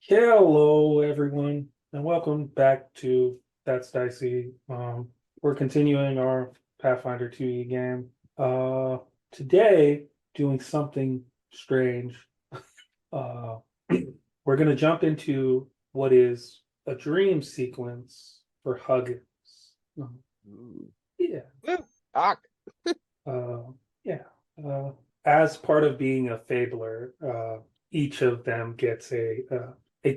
Hello, everyone, and welcome back to That's Dicey. We're continuing our Pathfinder 2e game. Today, doing something strange. Uh, we're going to jump into what is a dream sequence for Huggins. Uh, Ooh. yeah, Woo! Ah, uh, yeah. Uh, as part of being a Fabler, each of them gets a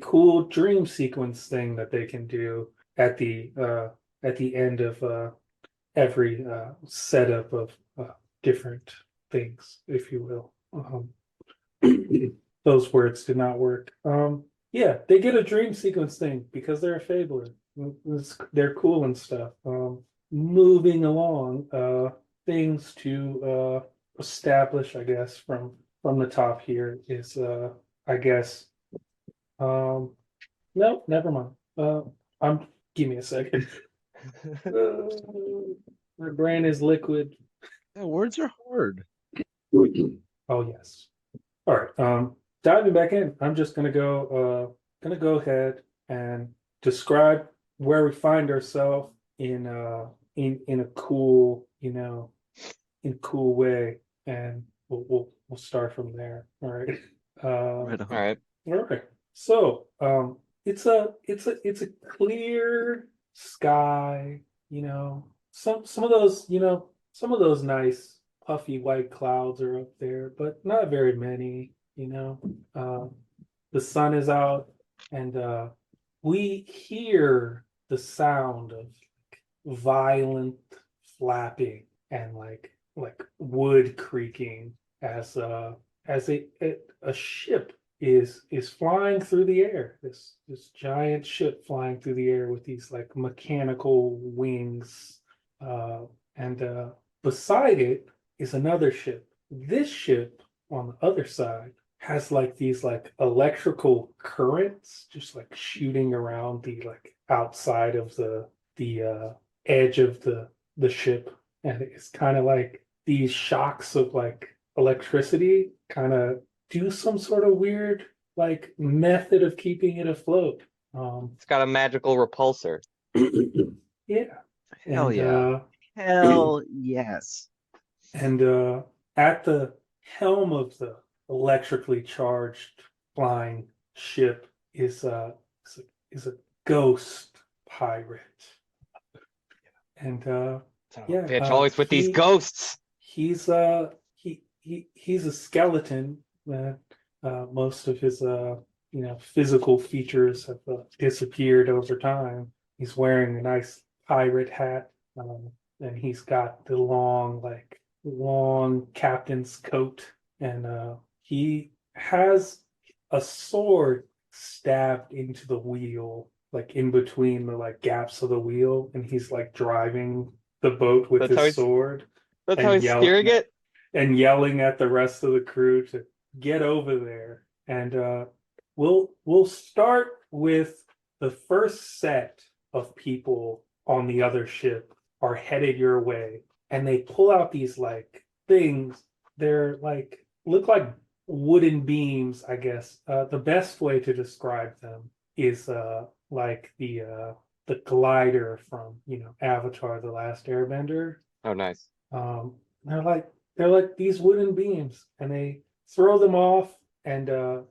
cool dream sequence thing that they can do at the end of every setup of different things, if you will. Those words did not work. Yeah, they get a dream sequence thing because they're a Fabler. They're cool and stuff. Moving along, things to establish, I guess, from the top here is I guess um no, never mind. I'm give me a second. Uh, my brain is liquid. yeah, words are hard. Oh yes. All right. Diving back in, I'm just gonna go ahead and describe where we find ourselves in a cool, in a cool way, and we'll start from there. All right. Right All on. All right. right. So, it's a clear sky. Some of those, some of those nice puffy white clouds are up there, but. Not very many. Uh, the sun is out, and we hear the sound of violent flapping and like wood creaking as a ship is flying through the air. This giant ship flying through the air with these like mechanical wings, uh, and beside it is another ship. This ship on the other side has like these like electrical currents just like shooting around the like outside of the edge of the ship, and it's kind of like these shocks of like electricity kind of do some sort of weird like method of keeping it afloat. um It's got a magical repulsor. yeah. Hell and yeah. uh Hell yes. and at the helm of the electrically charged flying ship is is a ghost pirate. And Son of a yeah, bitch, always with these ghosts. he's a skeleton. Most of his physical features have disappeared over time. He's wearing a nice pirate hat, and he's got the long captain's coat, and he has a sword stabbed into the wheel, like in between the like gaps of the wheel, and he's like driving the boat with That's how his he's sword that's how and he's steering it. yelling at the rest of the crew to get over there. And we'll start with the first set of people on the other ship are headed your way, and they pull out these like things. They're like look like wooden beams, I guess. The best way to describe them is like the glider from Avatar: The Last Airbender. Oh, nice. um, they're like these wooden beams, and they throw them off, and the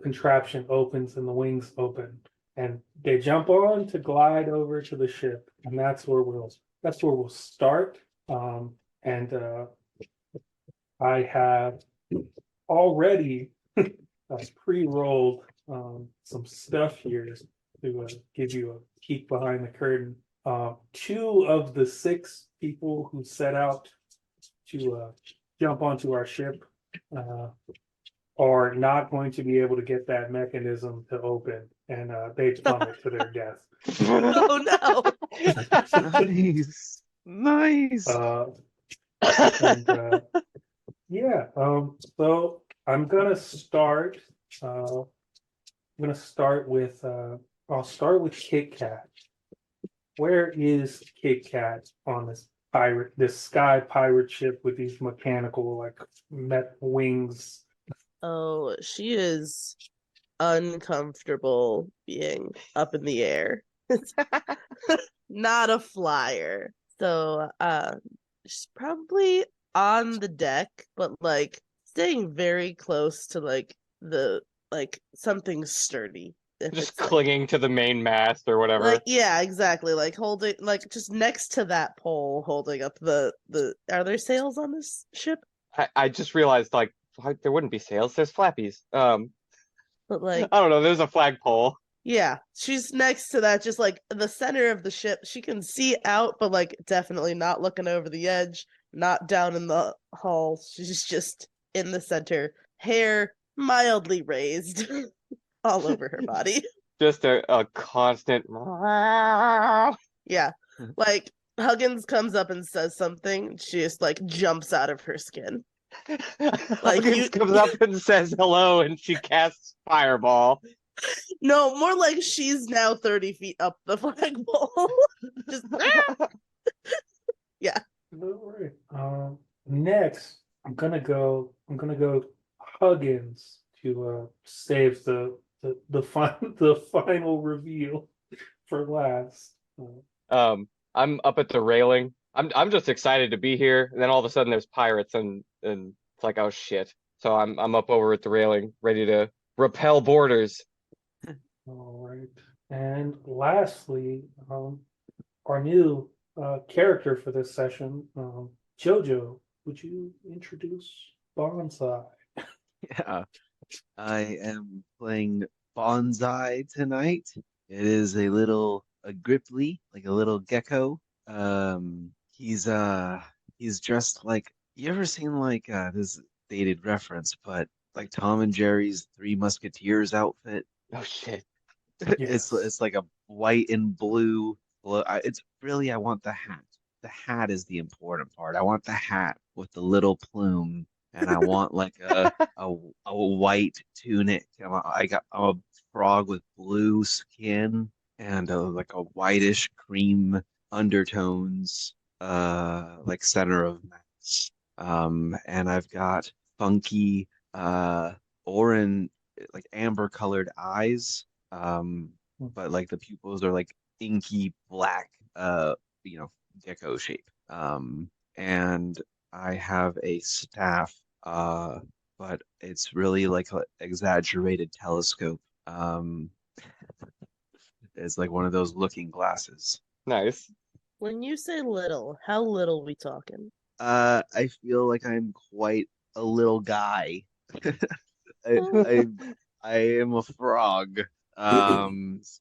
contraption opens and the wings open, and they jump on to glide over to the ship, and that's where we'll start. And I have already pre-rolled some stuff here to give you a peek behind the curtain. Two of the six people who set out to jump onto our ship uh, are not going to be able to get that mechanism to open, and they plummet to their death. Oh no. Nice. Nice. uh, and yeah, so I'm gonna start. I'm gonna start with. I'll start with Kit Kat. Where is Kit Kat on this sky pirate ship with these mechanical like met wings? Oh, she is uncomfortable being up in the air. Not a flyer. So she's probably on the deck, but like staying very close to like the like something sturdy. If Just it's like clinging to the main mast or whatever. like yeah, exactly. Like holding like just next to that pole holding up the are there sails on this ship? I just realized like there wouldn't be sails. There's flappies. But I like don't know. There's a flagpole. yeah, she's next to that, just like the center of the ship. She can see out, but like definitely not looking over the edge, not down in the hull. She's just in the center, hair mildly raised all over her body. Just a constant. Yeah, like Huggins comes up and says something. She just like jumps out of her skin. Like Huggins you, comes up and says hello, and she casts fireball. no, more like she's now 30 feet up the flagpole. Just yeah. All right. Next, I'm gonna go Huggins to save the final reveal for last. I'm up at the railing. I'm just excited to be here, and then all of a sudden there's pirates, and it's like, oh shit. So I'm up over at the railing, ready to repel boarders. All right. And lastly, our new character for this session, Jojo. Would you introduce Bonsai? Yeah. I am playing Bonsai tonight. It is a gripply, like a little gecko. He's dressed like, you ever seen like this dated reference, but like Tom and Jerry's Three Musketeers outfit? Oh shit. Yes. It's like a white and blue. It's really, I want the hat. The hat is the important part. I want the hat with the little plume, and I want like a white tunic. I'm a frog with blue skin and like a whitish cream undertones, like center of mass. And I've got funky orange, like amber colored eyes. But like the pupils are like inky black, you know, gecko shape. And I have a staff, but it's really like an exaggerated telescope. It's like one of those looking glasses. Nice. When you say little, how little we talking? I feel like I'm quite a little guy. I, Oh, I I am a frog.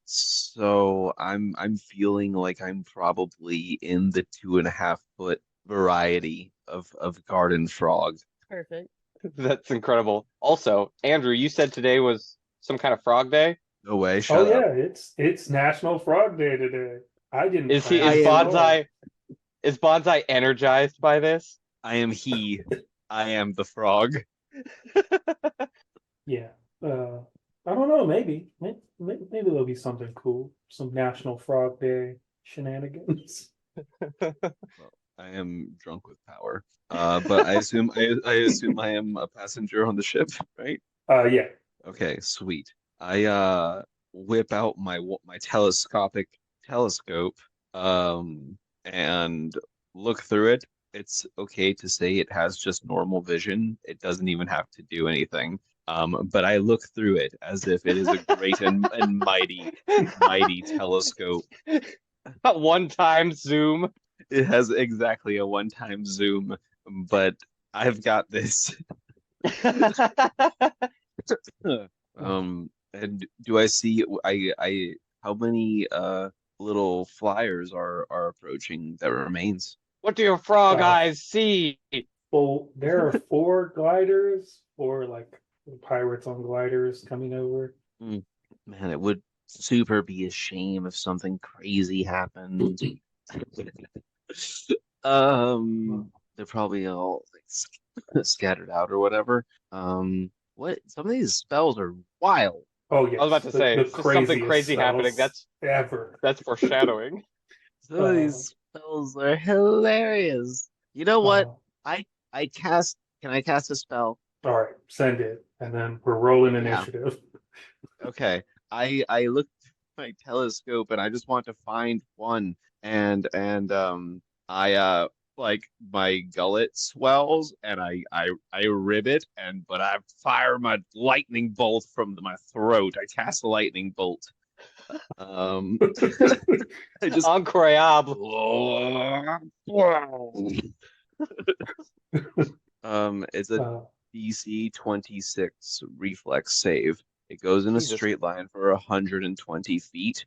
So I'm feeling like I'm probably in the 2.5 foot variety of garden frog. perfect. That's incredible. Also, Andrew, you said today was some kind of frog day. No way, Oh shut up. yeah, it's National Frog Day today. I didn't Is he plan is it at all. Bonsai energized by this? I am he. I am the frog. Yeah. I don't know. Maybe there'll be something cool. Some National Frog Day shenanigans. Well, I am drunk with power. But I assume I am a passenger on the ship, right? Yeah. Okay, sweet. I whip out my telescopic telescope and look through it. It's okay to say it has just normal vision. It doesn't even have to do anything. But I look through it as if it is a great and mighty telescope. A one-time zoom. It has exactly a one-time zoom, but I've got this. And do I see I how many little flyers are approaching that remains? What do your frog Uh, eyes see? Well, there are 4 gliders, 4 pirates on gliders coming over. Man, it would super be a shame if something crazy happened. They're probably all like scattered out or whatever. What some of these spells are wild. Oh yes, I was about to say, the it's just something craziest crazy happening. spells ever. That's foreshadowing. Some of these spells are hilarious. You know what? I cast. Can I cast a spell? All right, send it, and then we're rolling Yeah. initiative. Okay. I looked at my telescope and I just want to find one and I like my gullet swells and I rib it and but I fire my lightning bolt from my throat. I cast a lightning bolt. Um I just Incroyable. it's a Uh, DC 26 reflex save. It goes in a Jesus. straight line for 120 feet,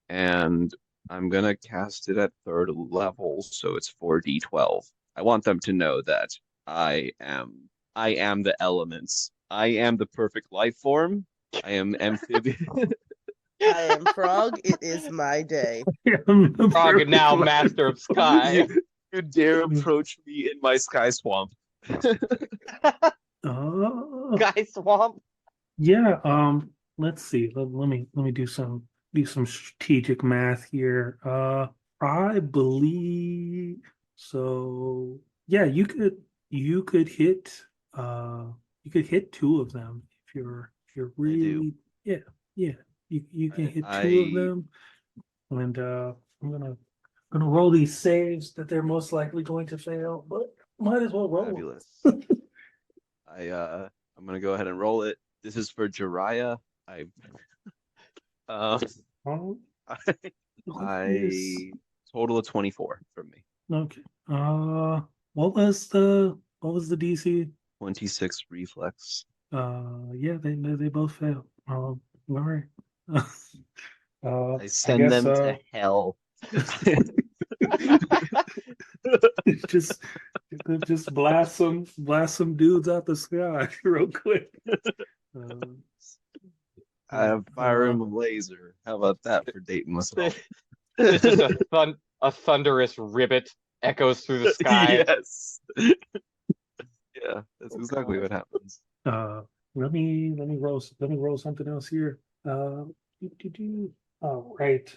and I'm gonna cast it at third level, so it's 4d12. I want them to know that I am the elements. I am the perfect life form. I am amphibian. I am Frog. It is my day. I'm the Frog and perfect now life. master of sky. You dare approach me in my sky swamp. Guy swamp. Yeah, let's see. Let me do some strategic math here. I believe so. Yeah, you could hit you could hit two of them if you're I do. really yeah, yeah. You can hit two of I them and I'm gonna roll these saves that they're most likely going to fail, but might as well roll fabulous. I'm gonna go ahead and roll it. This is for Jiraiya. Uh, them. I, What is I total of 24 from me. okay? What was the DC? 26 reflex. Yeah, they both fail. All right. I I send guess them to hell. just just blast some dudes out the sky real quick. I have fire and laser. How about that for dating myself? It's just a thunderous ribbit echoes through the sky. Yes. Yeah, that's exactly what happens. Let me roll something else here. All right.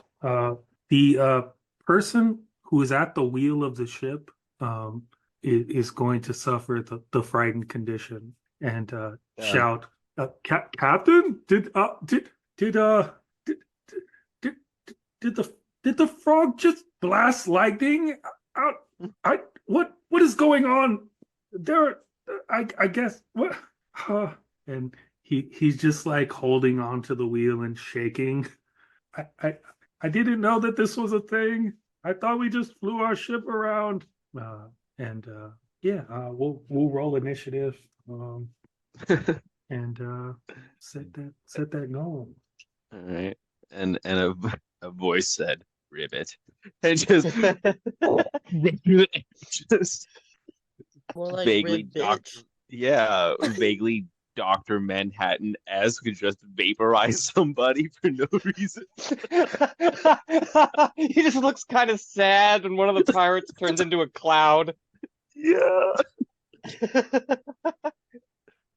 The person who is at the wheel of the ship is going to suffer the frightened condition and Yeah. shout, Captain, did did, did the frog just blast lightning out? What is going on? There, I guess what? And he's just like holding on to the wheel and shaking. I, I I didn't know that this was a thing. I thought we just flew our ship around. And yeah, we'll roll initiative. And set that goal. All right. And a voice said, "Ribbit," and just just More like vaguely rib Doctor, bitch. yeah, vaguely Doctor Manhattan as could just vaporize somebody for no reason. He just looks kind of sad, and one of the pirates turns into a cloud. Yeah.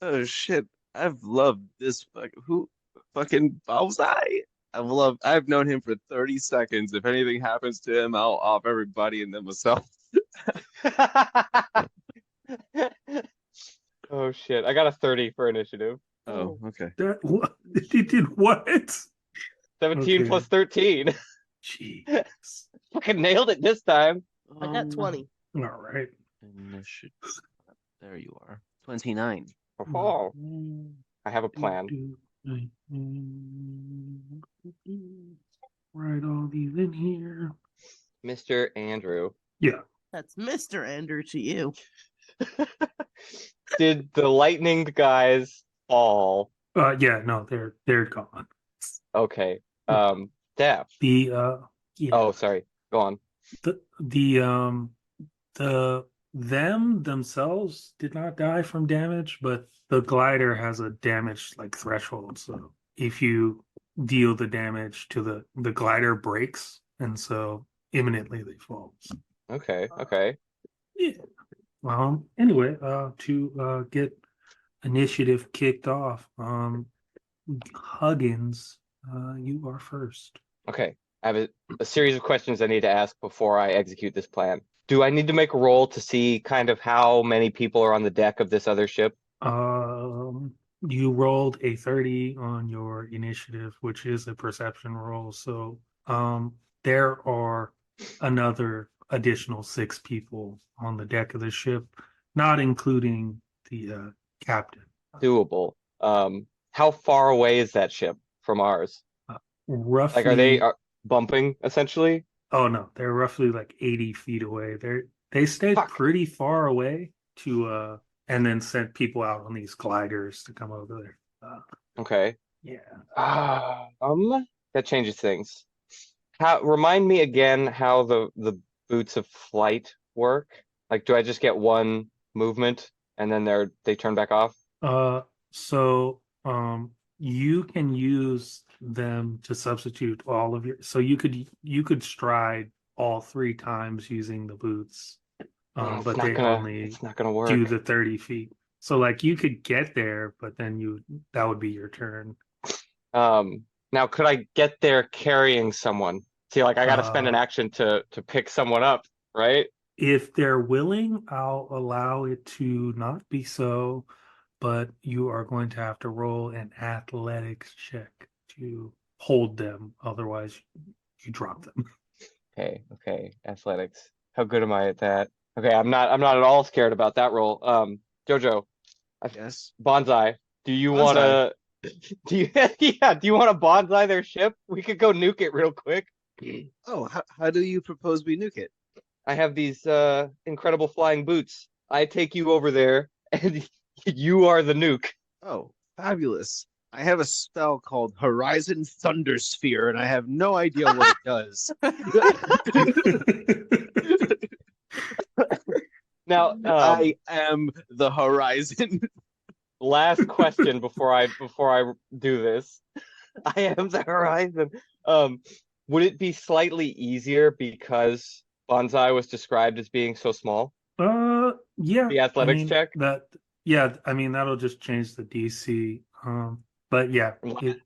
Oh shit. I've loved this fucking Bowsai. I've known him for 30 seconds. If anything happens to him, I'll off everybody and then myself. Oh shit! I got a 30 for initiative. Oh, okay. That what? He did what? 17 Okay. plus 13. Jeez. Fucking nailed it this time. I got 20. All right. Initiative. There you are. 29. Oh, I have a plan. Write all these in here. Mr. Andrew, Yeah. That's Mr. Andrew to you. did the lightning guys fall? Yeah, no, they're gone. Okay. Daph. The yeah. Oh, sorry. Go on. The them themselves did not die from damage, but the glider has a damage like threshold. So if you deal the damage to the glider breaks, and so imminently they fall. Okay. Okay. Yeah. Anyway, to get initiative kicked off, Huggins, you are first. Okay. I have a series of questions I need to ask before I execute this plan. Do I need to make a roll to see kind of how many people are on the deck of this other ship? you rolled a 30 on your initiative, which is a perception roll. So there are another additional 6 people on the deck of the ship, not including the captain. Doable. How far away is that ship from ours? Like, are they Roughly, bumping essentially? oh no, they're roughly like 80 feet away. They stayed Fuck. pretty far away to and then sent people out on these gliders to come over there. Okay. Yeah. That changes things. How remind me again how the boots of flight work? Like, do I just get one movement and then they turn back off? So you can use them to substitute all of your, so you could stride all 3 times using the boots. Oh, But they only it's not gonna do work. the 30 feet. So like you could get there, but then that would be your turn. Now could I get there carrying someone? See, like I gotta spend an Uh action to pick someone up, right? if they're willing, I'll allow it to not be so, but you are going to have to roll an athletics check to hold them. Otherwise, you drop them. Okay. Athletics. How good am I at that? Okay, I'm not at all scared about that roll. Jojo, I, Yes. Bonsai, do you Bonsai. wanna do you yeah, do you wanna bonsai their ship? We could go nuke it real quick. Oh, how do you propose we nuke it? I have these incredible flying boots. I take you over there and you are the nuke. Oh, fabulous. I have a spell called Horizon Thundersphere, and I have no idea what it does. Now, I am the horizon. last question before I do this. I am the horizon. Um, would it be slightly easier because Bonsai was described as being so small? Yeah, The I athletics mean check? yeah, I mean that'll just change the DC. But yeah,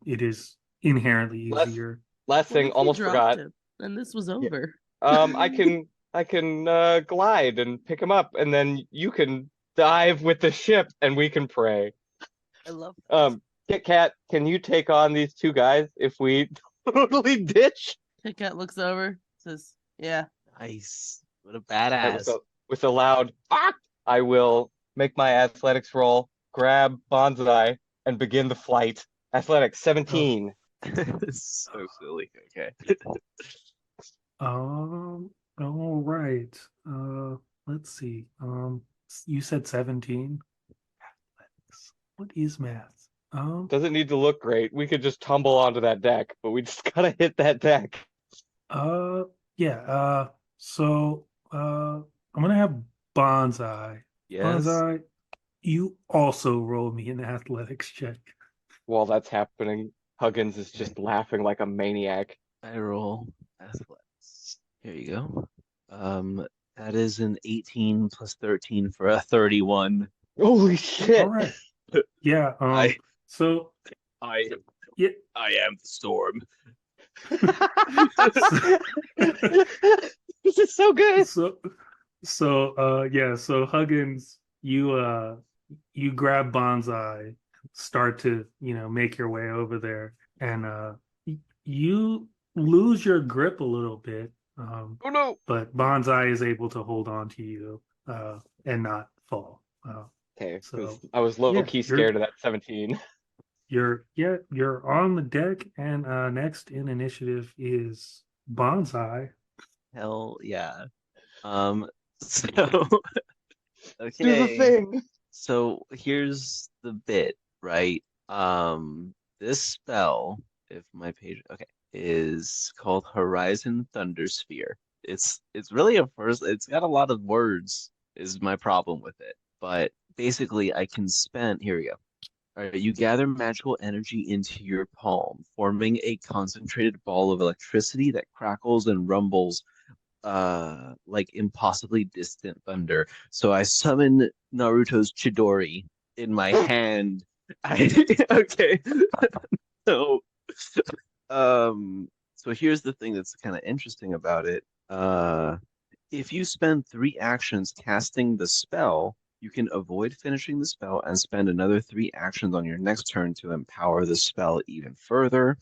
it is inherently Last easier. last What thing, if you almost dropped forgot. him and this was Yeah. over? I can glide and pick him up, and then you can dive with the ship, and we can pray. I love this. Kit Kat, can you take on these 2 guys if we totally ditch? Kit Kat looks over, says, "Yeah." Nice. What a Right, with badass. a loud "fuck," I will make my athletics roll, grab Bonsai, and begin the flight. Athletics Oh, 17. So silly. Okay. all right. Let's see. You said 17. What is math? Doesn't need to look great. We could just tumble onto that deck, but we just gotta hit that deck. Uh, yeah. So, I'm gonna have Bonsai. Yes. Bonsai, you also roll me an athletics check. While that's happening, Huggins is Okay. just laughing like a maniac. I roll athletics. Here you go. That is an 18 plus 13 for a 31. Holy All shit! right. Yeah. I So I yeah. I am the storm. This is so good. So yeah. So Huggins, you grab Bonsai, start to make your way over there, and you lose your grip a little bit. Oh no. But Bonsai is able to hold on to you and not fall. Okay, because So I was low yeah, key scared of that 17. you're on the deck, and next in initiative is Bonsai. Hell yeah. So Do the okay. thing. So here's the bit, right? This spell, if my page, okay, is called Horizon Thundersphere. It's really a first. It's got a lot of words. Is my problem with it, but basically, I can spend. Here we go. All right, you gather magical energy into your palm, forming a concentrated ball of electricity that crackles and rumbles like impossibly distant thunder. So I summon Naruto's Chidori in my hand. I okay. So so here's the thing that's kind of interesting about it. If you spend 3 actions casting the spell, You can avoid finishing the spell and spend another 3 actions on your next turn to empower the spell even further.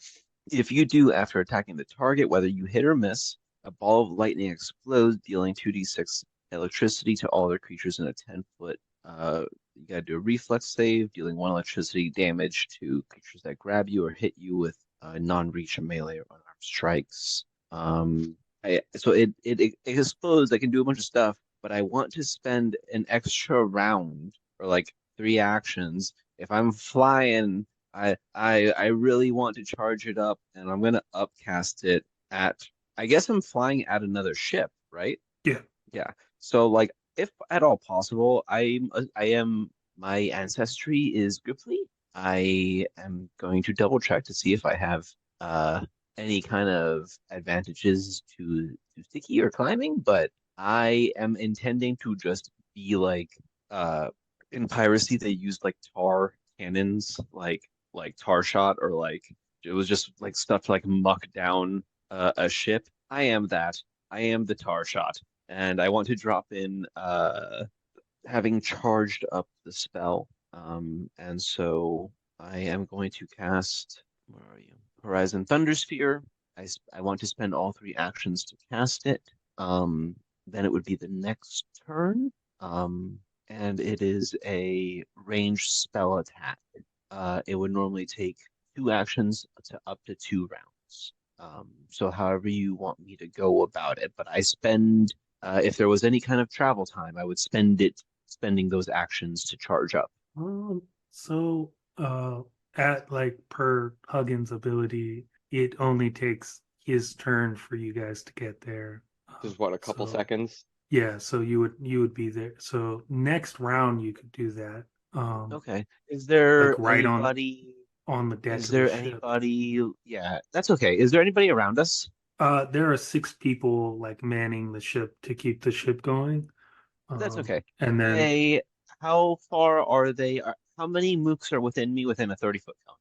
If you do after attacking the target, whether you hit or miss, a ball of lightning explodes, dealing 2d6 electricity to all other creatures in a 10-foot. You gotta do a reflex save, dealing 1 electricity damage to creatures that grab you or hit you with non-reach melee or unarmed strikes. So it explodes. I can do a bunch of stuff, but I want to spend an extra round or like 3 actions. If I'm flying, I really want to charge it up, and I'm gonna upcast it at. I guess I'm flying at another ship, right? Yeah. Yeah. So like, if at all possible, I am my ancestry is Gripply. I am going to double check to see if I have any kind of advantages to sticky or climbing, but I am intending to just be like in piracy they used like tar cannons, like tar shot, or like it was just like stuff to like muck down a ship. I am that. I am the tar shot, and I want to drop in having charged up the spell. And so I am going to cast, where are you? Horizon Thundersphere. I want to spend all 3 actions to cast it. Then it would be the next turn. And it is a ranged spell attack. It would normally take 2 actions to up to 2 rounds. So however you want me to go about it, but I spend if there was any kind of travel time, I would spending those actions to charge up. So at like per Huggins' ability, it only takes his turn for you guys to get there. Just what, a couple So, seconds? Yeah, so you would be there. So next round you could do that. Okay. Is Like there right anybody? on the deck Is of the there ship. anybody? Yeah, that's okay. Is there anybody around us? There are 6 people like manning the ship to keep the ship going. That's okay. And then How far are they? How many mooks are within me within a 30-foot cone?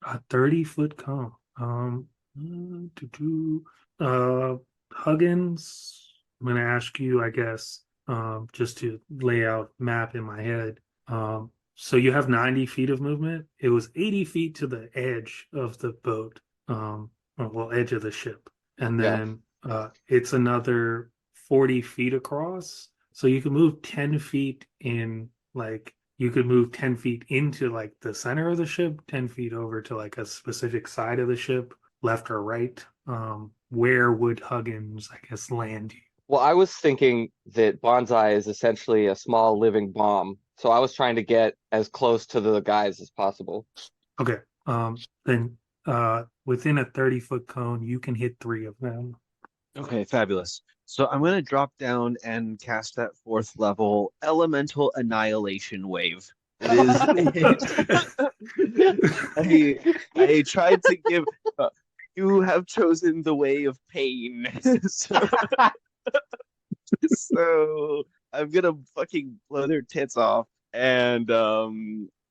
a 30-foot cone. To do Huggins, I'm gonna ask you, I guess, just to lay out map in my head. So you have 90 feet of movement. It was 80 feet to the edge of the boat, well, edge of the ship, and Yeah. then it's another 40 feet across. So you can move 10 feet in like you could move 10 feet into like the center of the ship, 10 feet over to like a specific side of the ship, left or right. Where would Huggins, I guess, land you? Well, I was thinking that Bonsai is essentially a small living bomb. So I was trying to get as close to the guys as possible. Okay. Then within a 30-foot cone, you can hit 3 of them. Okay, fabulous. So I'm going to drop down and cast that 4th level Elemental Annihilation Wave. I tried to give. You have chosen the way of pain. So I'm gonna fucking blow their tits off, and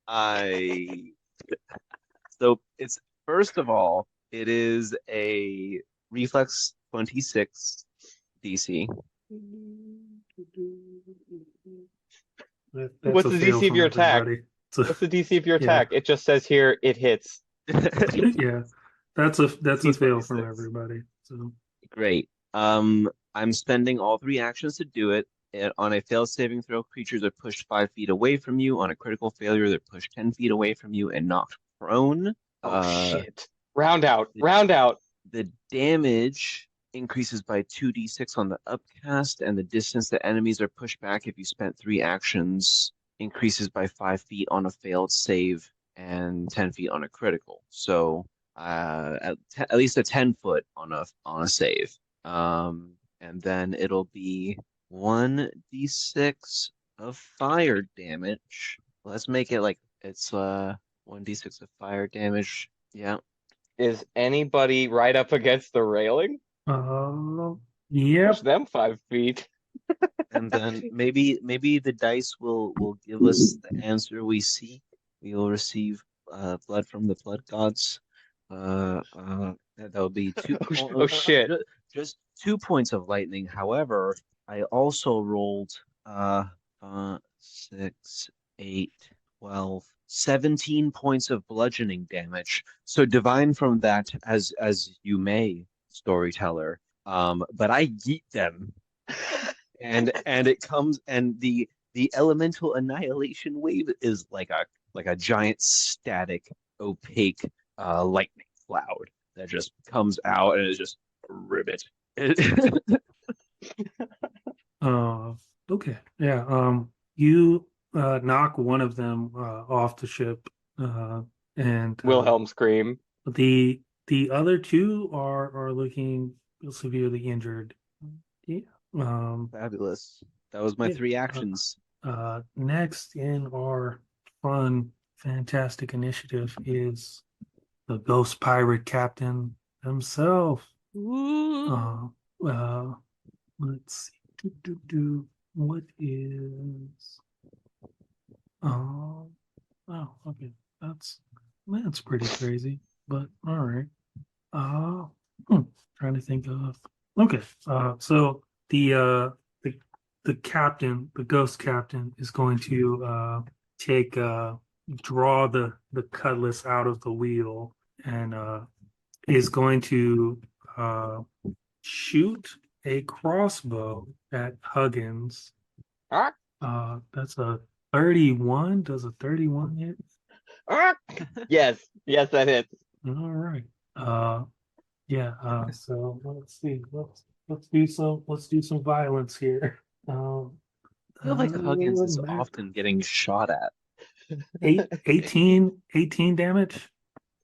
I. So it's first of all, it is a reflex 26 DC. That's What's a the fail DC of from your attack? everybody. So, What's the DC of your yeah, attack? It just says here it hits. yeah, that's a DC fail from 26. everybody. So Great. I'm spending all 3 actions to do it. And on a failed saving throw, creatures are pushed 5 feet away from you. On a critical failure, they're pushed 10 feet away from you and knocked prone. Oh shit. Round out. Round out. The damage increases by 2d6 on the upcast, and the distance that enemies are pushed back if you spent 3 actions increases by 5 feet on a failed save and 10 feet on a critical. So at least a 10-foot on a save. And then it'll be 1d6 of fire damage. Let's make it like it's 1d6 of fire damage. Yeah. Is anybody right up against the railing? yep. Push them 5 feet. And then maybe the dice will give us the answer we seek. We will receive blood from the blood gods. That will be two. Oh shit. Just 2 points of lightning. However, I also rolled 6, 8, 12, 17 points of bludgeoning damage. So divine from that as you may, storyteller. But I yeet them, and it comes, and the elemental annihilation wave is like a giant static opaque lightning cloud that just comes out and is just a ribbit. Uh, okay. Yeah. You knock one of them off the ship, and Wilhelm scream. the other two are looking severely injured. Yeah. Fabulous. That was my Yeah. 3 actions. Next in our fun, fantastic initiative is the Ghost Pirate Captain himself. Ooh. Uh, let's see. What is? Oh, oh, okay. That's pretty crazy, but all right. Uh, hmm, trying to think of. Okay. So the the captain, the ghost captain, is going to take draw the cutlass out of the wheel and is going to uh shoot a crossbow at Huggins. Ah, That's a 31. Does a 31 hit? ah. Yes, yes, that hits. All right. Yeah, so let's see. Let's do some violence here. I feel like Huggins is Matt, often getting shot at. 18 damage.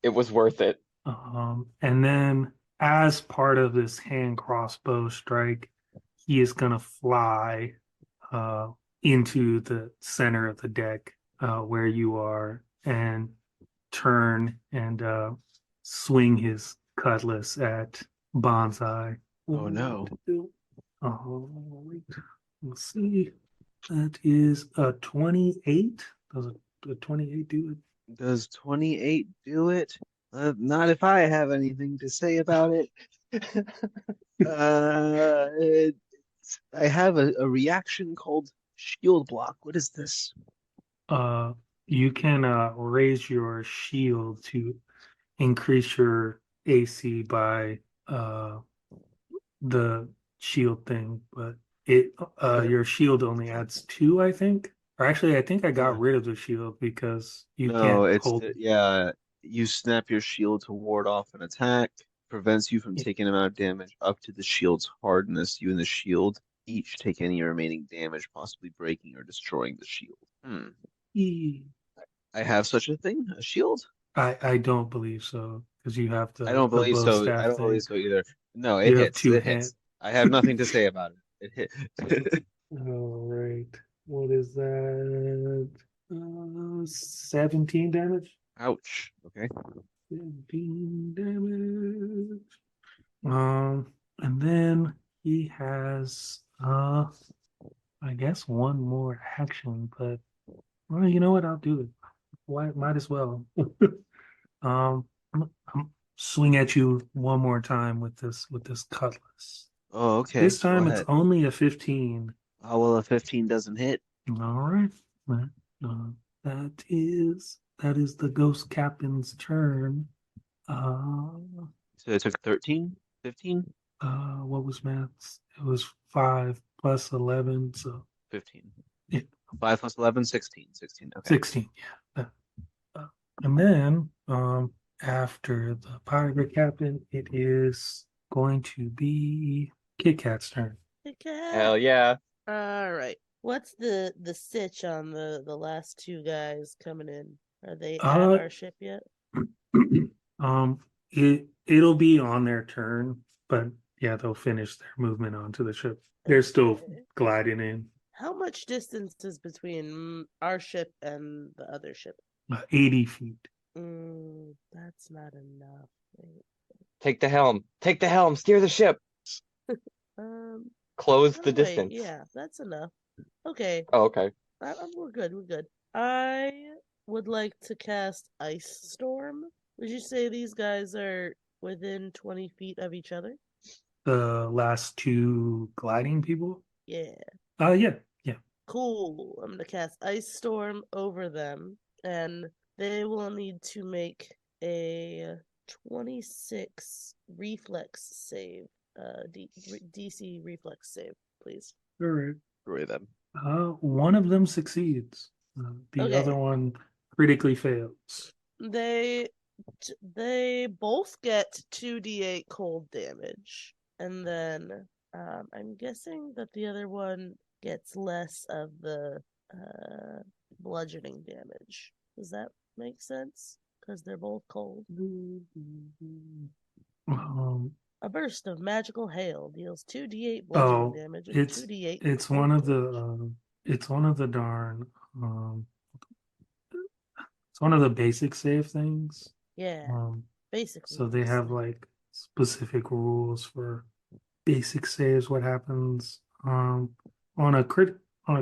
It was worth it. And then as part of this hand crossbow strike, he is gonna fly uh into the center of the deck where you are and turn and swing his cutlass at Bonsai. Oh no. Wait, let's see. That is a 28. Does a 28 do it? Does 28 do it? Not if I have anything to say about it. Uh, it- I have a reaction called shield block. What is this? Uh, you can raise your shield to increase your AC by the shield thing, but it your shield only adds 2, I think. Or actually, I think I got rid of the shield because you No, can't it's hold. yeah. You snap your shield to ward off an attack, prevents you from taking amount of damage up to the shield's hardness. You and the shield each take any remaining damage, possibly breaking or destroying the shield. E- I have such a thing, a shield? I don't believe so because you have I don't the believe bow so. I staff don't believe thing. so either. No, it You have hits. two It hands. hits. I have nothing to say about it. It hit. All right. What is that? 17 damage. Ouch. Okay. 17 damage. And then he has I guess one more action, but well, you know what? I'll do it. Why might as well. I'm swing at you one more time with this cutlass. Oh, okay. This Go time it's ahead. only a 15. Oh, well, a 15 doesn't hit. All right. Uh, that is the ghost captain's turn. Uh, So it took 13, 15, what was maths? It was 5 plus 11, so 15. yeah, 5 plus 11, 16. 16. Okay. 16. Yeah. And then after the pirate captain, it is going to be Kit Kat's turn. Hell yeah. All right. What's the sitch on the last two guys coming in? Are they at Uh, our ship yet? um, it'll be on their turn, but yeah, they'll finish their movement onto the ship. They're still Okay. gliding in. How much distance is between our ship and the other ship? 80 feet. That's not enough. Wait, Take the helm. Take the helm. Steer the ship. Um. Close the Oh, wait, distance. yeah, that's enough. Okay, Oh, okay. we're good. We're good. I would like to cast Ice Storm. Would you say these guys are within 20 feet of each other? The last two gliding people. Yeah. Yeah, yeah. Cool. I'm gonna cast Ice Storm over them, and they will need to make a 26 reflex save. DC reflex save, please. All right. Screw them. One of them succeeds. The Okay. other one critically fails. They both get 2d8 cold damage, and then I'm guessing that the other one gets less of the bludgeoning damage. Does that make sense? Because they're both cold. Um, A burst of magical hail deals 2d8 bludgeoning oh, damage and it's 2d8 it's cold one of damage. the it's one of the darn it's one of the basic save things. Yeah, basically. So they have like specific rules for basic saves. What happens on a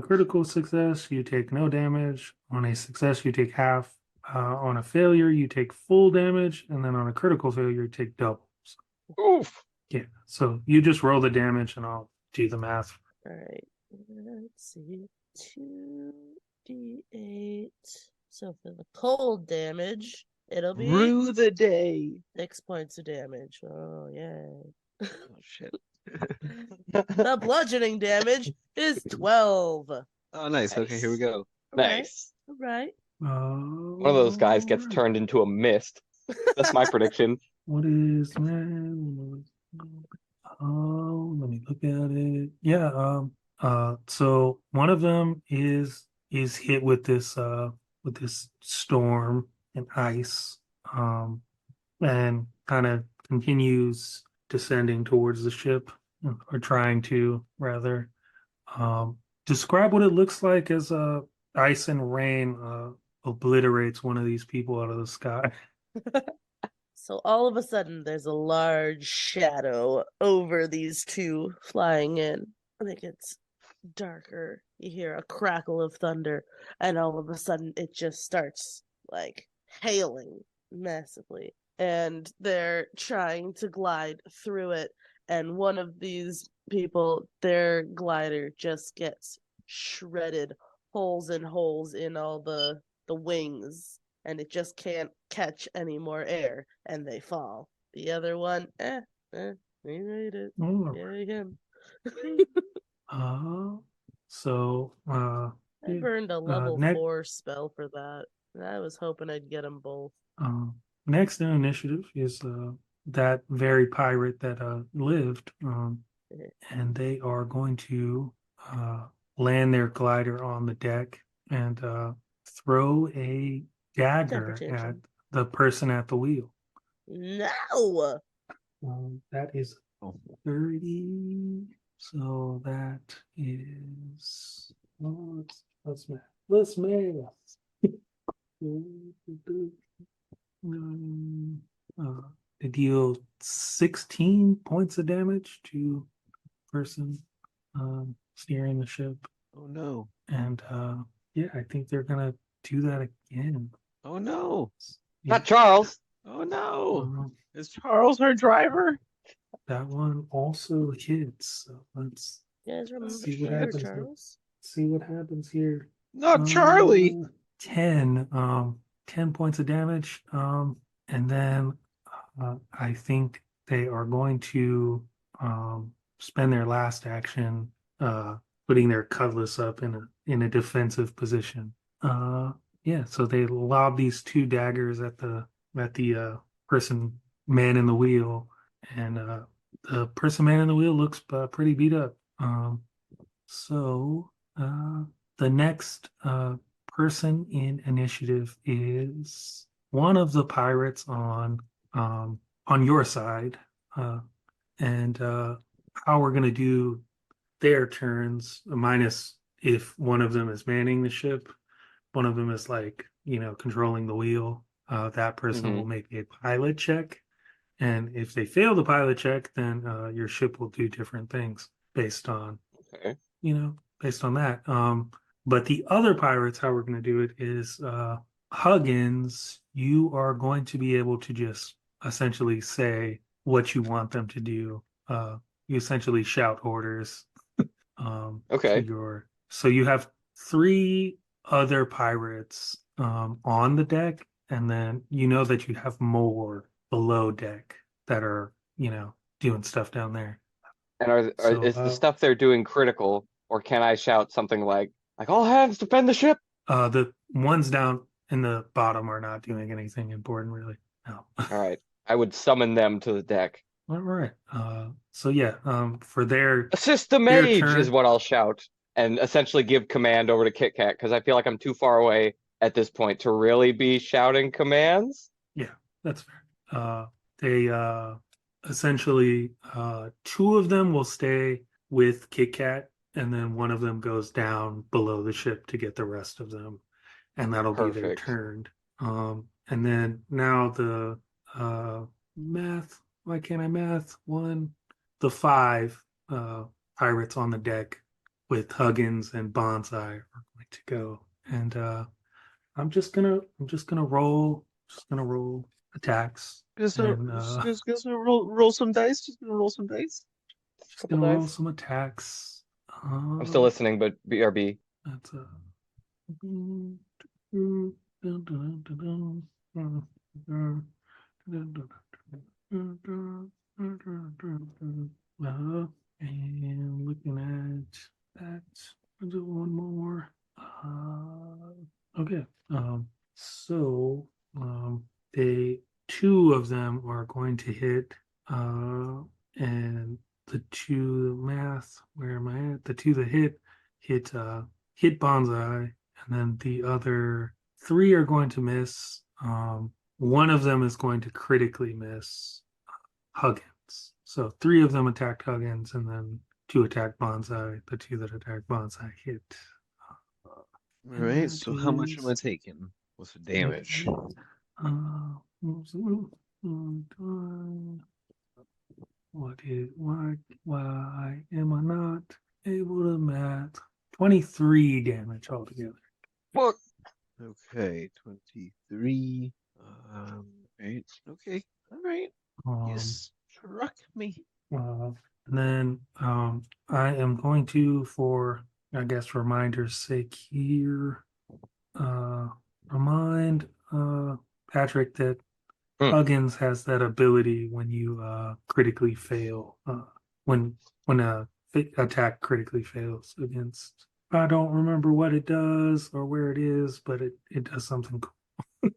critical success, you take no damage. On a success, you take half. On a failure, you take full damage, and then on a critical failure, you take double. Oof. Yeah. So you just roll the damage, and I'll do the math. All right. Let's see. 2d8. So for the cold damage, it'll be Rue the day. 6 points of damage. Oh, yeah. Oh shit. The bludgeoning damage is 12. Oh nice. Okay, here we go. Nice. All right. One of those guys gets Alright. turned into a mist. That's my prediction. What is man? Oh, let me look at it. Yeah. So one of them is hit with this storm and ice. And kind of continues descending towards the ship, or trying to rather. Describe what it looks like as ice and rain obliterates one of these people out of the sky. So all of a sudden, there's a large shadow over these two flying in. And it gets darker. You hear a crackle of thunder, and all of a sudden, it just starts like hailing massively. And they're trying to glide through it. And one of these people, their glider just gets shredded, holes and holes in all the wings, and it just can't catch any more air, and they fall. The other one, he made it. Oh, Yay him. uh, so I burned a level next 4 spell for that. I was hoping I'd get them both. next in initiative is that very pirate that lived, and they are going to land their glider on the deck and throw a dagger Temper at tantrum. the person at the wheel. No! That is Oh. 30. So that is let's math. Let's math. They deal 16 points of damage to person steering the ship. Oh no. And yeah, I think they're gonna do that again. Oh no. Not Charles. Oh no. Um, Is Charles our driver? that one also hits. So let's You guys remember see what Driver happens. Charles? See what happens here. Not Charlie. 10 10 points of damage. And then I think they are going to spend their last action putting their cutlass up in a defensive position. Yeah, so they lob these two daggers at the person man in the wheel, and the person man in the wheel looks pretty beat up. So the next person in initiative is one of the pirates on your side, and how we're going to do their turns, minus if one of them is manning the ship, one of them is like controlling the wheel. That person will make a pilot check, and if they fail the pilot check, then your ship will do different things based on Okay. based on that. But the other pirates, how we're going to do it is Huggins, you are going to be able to just essentially say what you want them to do. You essentially shout orders to Okay. your So you have three other pirates on the deck, and then you know that you have more below deck that are, doing stuff down there. And So is the stuff they're doing critical, or can I shout something like all hands defend the ship? the ones down in the bottom are not doing anything important, really. No. All right, I would summon them to the deck. All right. So yeah, for Assist the their mage is turn, what I'll shout, and essentially give command over to Kit Kat because I feel like I'm too far away at this point to really be shouting commands. yeah, that's fair. They essentially two of them will stay with Kit Kat, and then one of them goes down below the ship to get the rest of them, and that'll be their Perfect. turn. And then now the math. Why can't I math? The five pirates on the deck with Huggins and Bonsai are going to go, and I'm just gonna roll attacks, and Just gonna roll some dice. Just gonna roll some dice. just Couple gonna roll dice. some attacks. I'm still listening, but BRB. That's a and looking at that, I'll do one more. Okay. So they two of them are going to hit, and the two math. Where am I at? The two that hit Bonsai, and then the other three are going to miss. One of them is going to critically miss Huggins. So three of them attacked Huggins, and then two attacked Bonsai. The two that attacked Bonsai hit. All And right. that So how much am I is taking? What's the damage? Why am I not able to math? 23 damage altogether. Fuck. Okay, 23. Right. Okay. All right. You Um, struck me. and then I am going to, for I guess reminder's sake here, remind Patrick that Hmm. Huggins has that ability when you critically fail, when a attack critically fails against. I don't remember what it does or where it is, but it does something cool.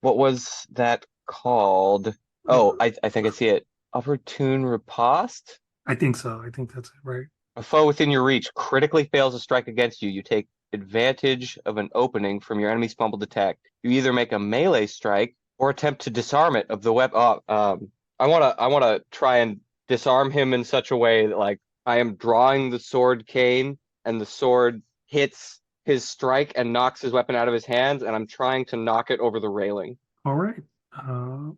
What was that called? Oh, I think I see it. Opportune riposte? I think so. I think that's it, right? A foe within your reach critically fails to strike against you. You take advantage of an opening from your enemy's fumbled attack. You either make a melee strike or attempt to disarm it of the weapon. I wanna try and disarm him in such a way that like I am drawing the sword cane and the sword hits his strike and knocks his weapon out of his hands, and I'm trying to knock it over the railing. All right. Uh,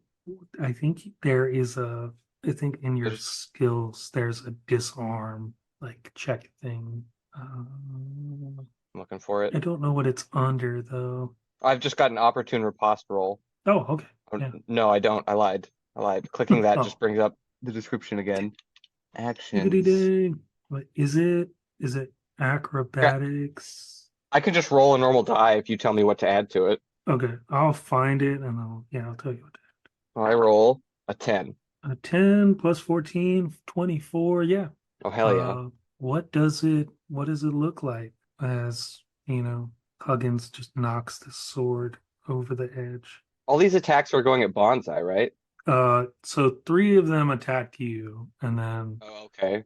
I think there is a. I think in your There's- skills there's a disarm like check thing. I'm looking for it. I don't know what it's under though. I've just got an opportune riposte roll. Oh, okay. Oh, Yeah. no, I don't. I lied. Clicking that just Oh, brings up the description again. diggity Actions. dang. What is it? Is it Yeah, acrobatics? I could just roll a normal die if you tell me what to add to it. Okay, I'll find it and I'll tell you what. I roll a 10. A 10 plus 14, 24. Yeah. Oh, hell yeah. What does it look like as, Huggins just knocks the sword over the edge? All these attacks are going at Bonsai, right? So three of them attacked you, and then Oh, okay.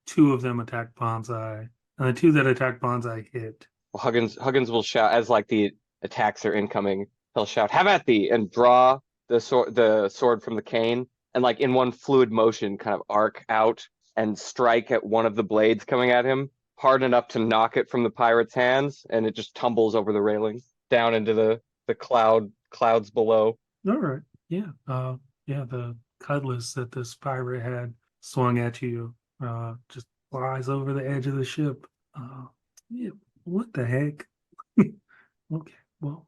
two of them attacked Bonsai, and the two that attacked Bonsai hit. Well, Huggins will shout as like the attacks are incoming. He'll shout, "Have at thee!" and draw the sword from the cane, and like in one fluid motion, kind of arc out and strike at one of the blades coming at him hard enough to knock it from the pirate's hands, and it just tumbles over the railing down into the clouds below. All right. Yeah. Yeah, the cutlass that this pirate had swung at you just flies over the edge of the ship. Yeah, what the heck? Okay, well,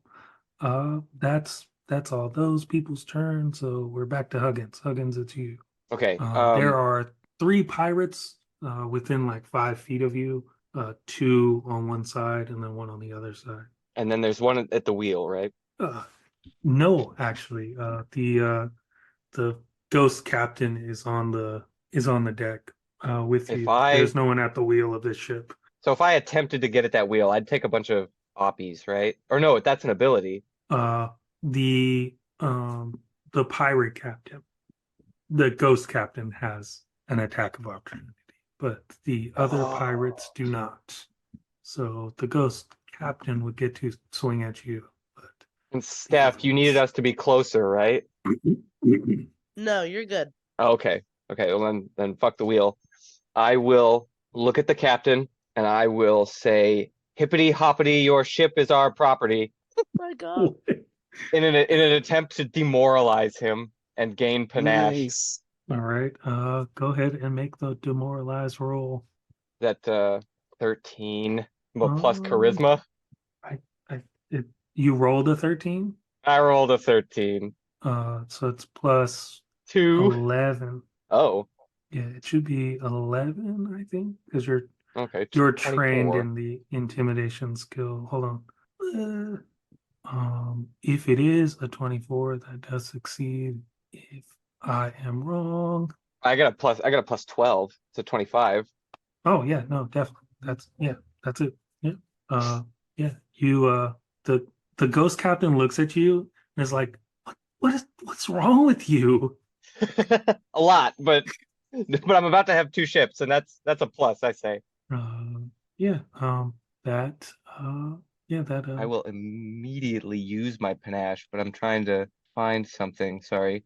that's all those people's turn, so we're back to Huggins. Huggins, it's you. Okay. There are three pirates within like 5 feet of you. two on one side and then one on the other side. And then there's one at the wheel, right? Uh, no, actually, the ghost captain is on the deck with If you. There's I no one at the wheel of this ship. so if I attempted to get at that wheel, I'd take a bunch of oppies, right? Or no, that's an ability. Uh, the um the pirate captain, the ghost captain has an attack of opportunity, but the other pirates do not. So the ghost captain would get to swing at you, but And the other Steph, you needed us to be closer, right? ones. No, you're good. Oh, okay. Okay, well then fuck the wheel. I will look at the captain and I will say, hippity hoppity, your ship is our property, Oh my god. in an attempt to demoralize him and gain panache. Nice. All right. Go ahead and make the demoralize roll. That 13, but plus Um, charisma. I, you rolled a 13. I rolled a 13. So it's plus 2. 11. Oh, Yeah, it should be 11, I think, because okay. you're trained 24. in the intimidation skill. Hold on. If it is a 24, that does succeed. If I am wrong, I got a plus 12. It's a 25. oh yeah, no, definitely. That's it. Yeah. Uh, yeah. You the ghost captain looks at you and is like, what's wrong with you? A lot, but I'm about to have 2 ships, and that's a plus, I say. Yeah. That yeah, that I will immediately use my panache, but I'm trying to find something. Sorry.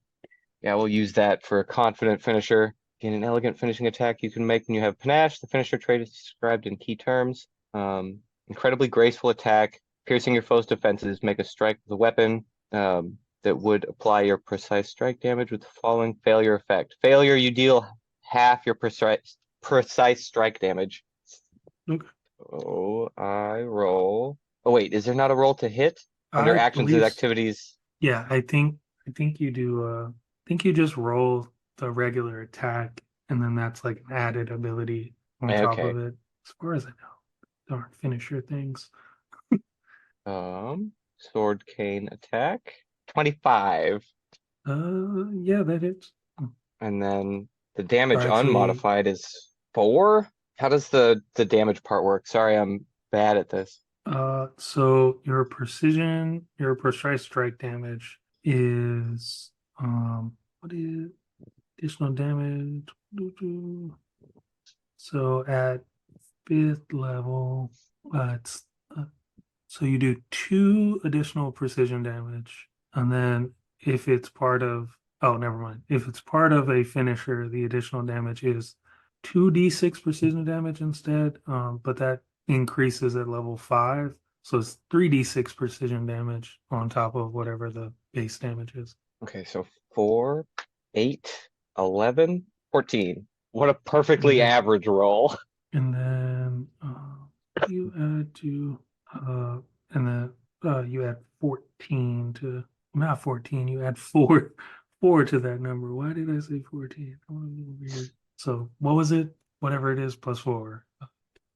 Yeah, we'll use that for a confident finisher. Gain an elegant finishing attack you can make when you have panache. The finisher trait is described in key terms. Incredibly graceful attack, piercing your foe's defenses. Make a strike with a weapon that would apply your precise strike damage with the following failure effect. Failure, you deal half your precise strike damage. Okay. Oh, I roll. Oh wait, is there not a roll to hit under I actions and believe activities? yeah, I think you do I think you just roll the regular attack and then that's like an added ability on top Okay. of it. As far as I know. Darn finisher things. Sword cane attack. 25. Yeah, that hits. And then the damage Actually, unmodified is 4. How does the damage part work? Sorry, I'm bad at this. so your precise strike damage is what is additional damage? So at 5th level, it's so you do 2 additional precision damage, and then if it's part of oh, never mind. If it's part of a finisher, the additional damage is 2d6 precision damage instead. But that increases at level 5, so it's 3d6 precision damage on top of whatever the base damage is. Okay, so 4, 8, 11, 14. What a perfectly Mhm. average roll. And then you add to and then you add 14 to not 14, you add 4 to that number. Why did I say 14? Oh, weird. So what was it? Whatever it is plus 4.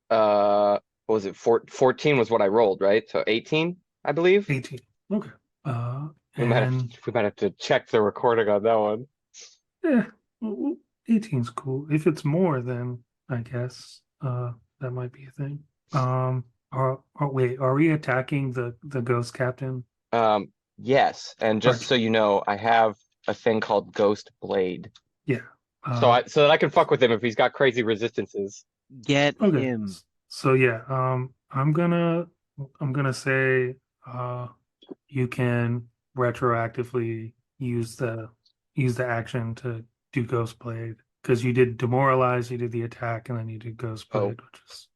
What was it? 14 was what I rolled, right? So 18, I believe. 18. Okay. We might have And we might have to check the recording on that one. yeah, 18's cool. If it's more, then I guess that might be a thing. Wait, are we attacking the ghost captain? Yes, and just Aren't so you know, I have a thing called Ghost Blade. you? Yeah. So that I can fuck with him if he's got crazy resistances. Get Okay. him. So yeah, I'm gonna say you can retroactively use the action to do Ghost Blade because you did demoralize, you did the attack, and then you did Ghost Oh, Blade, which is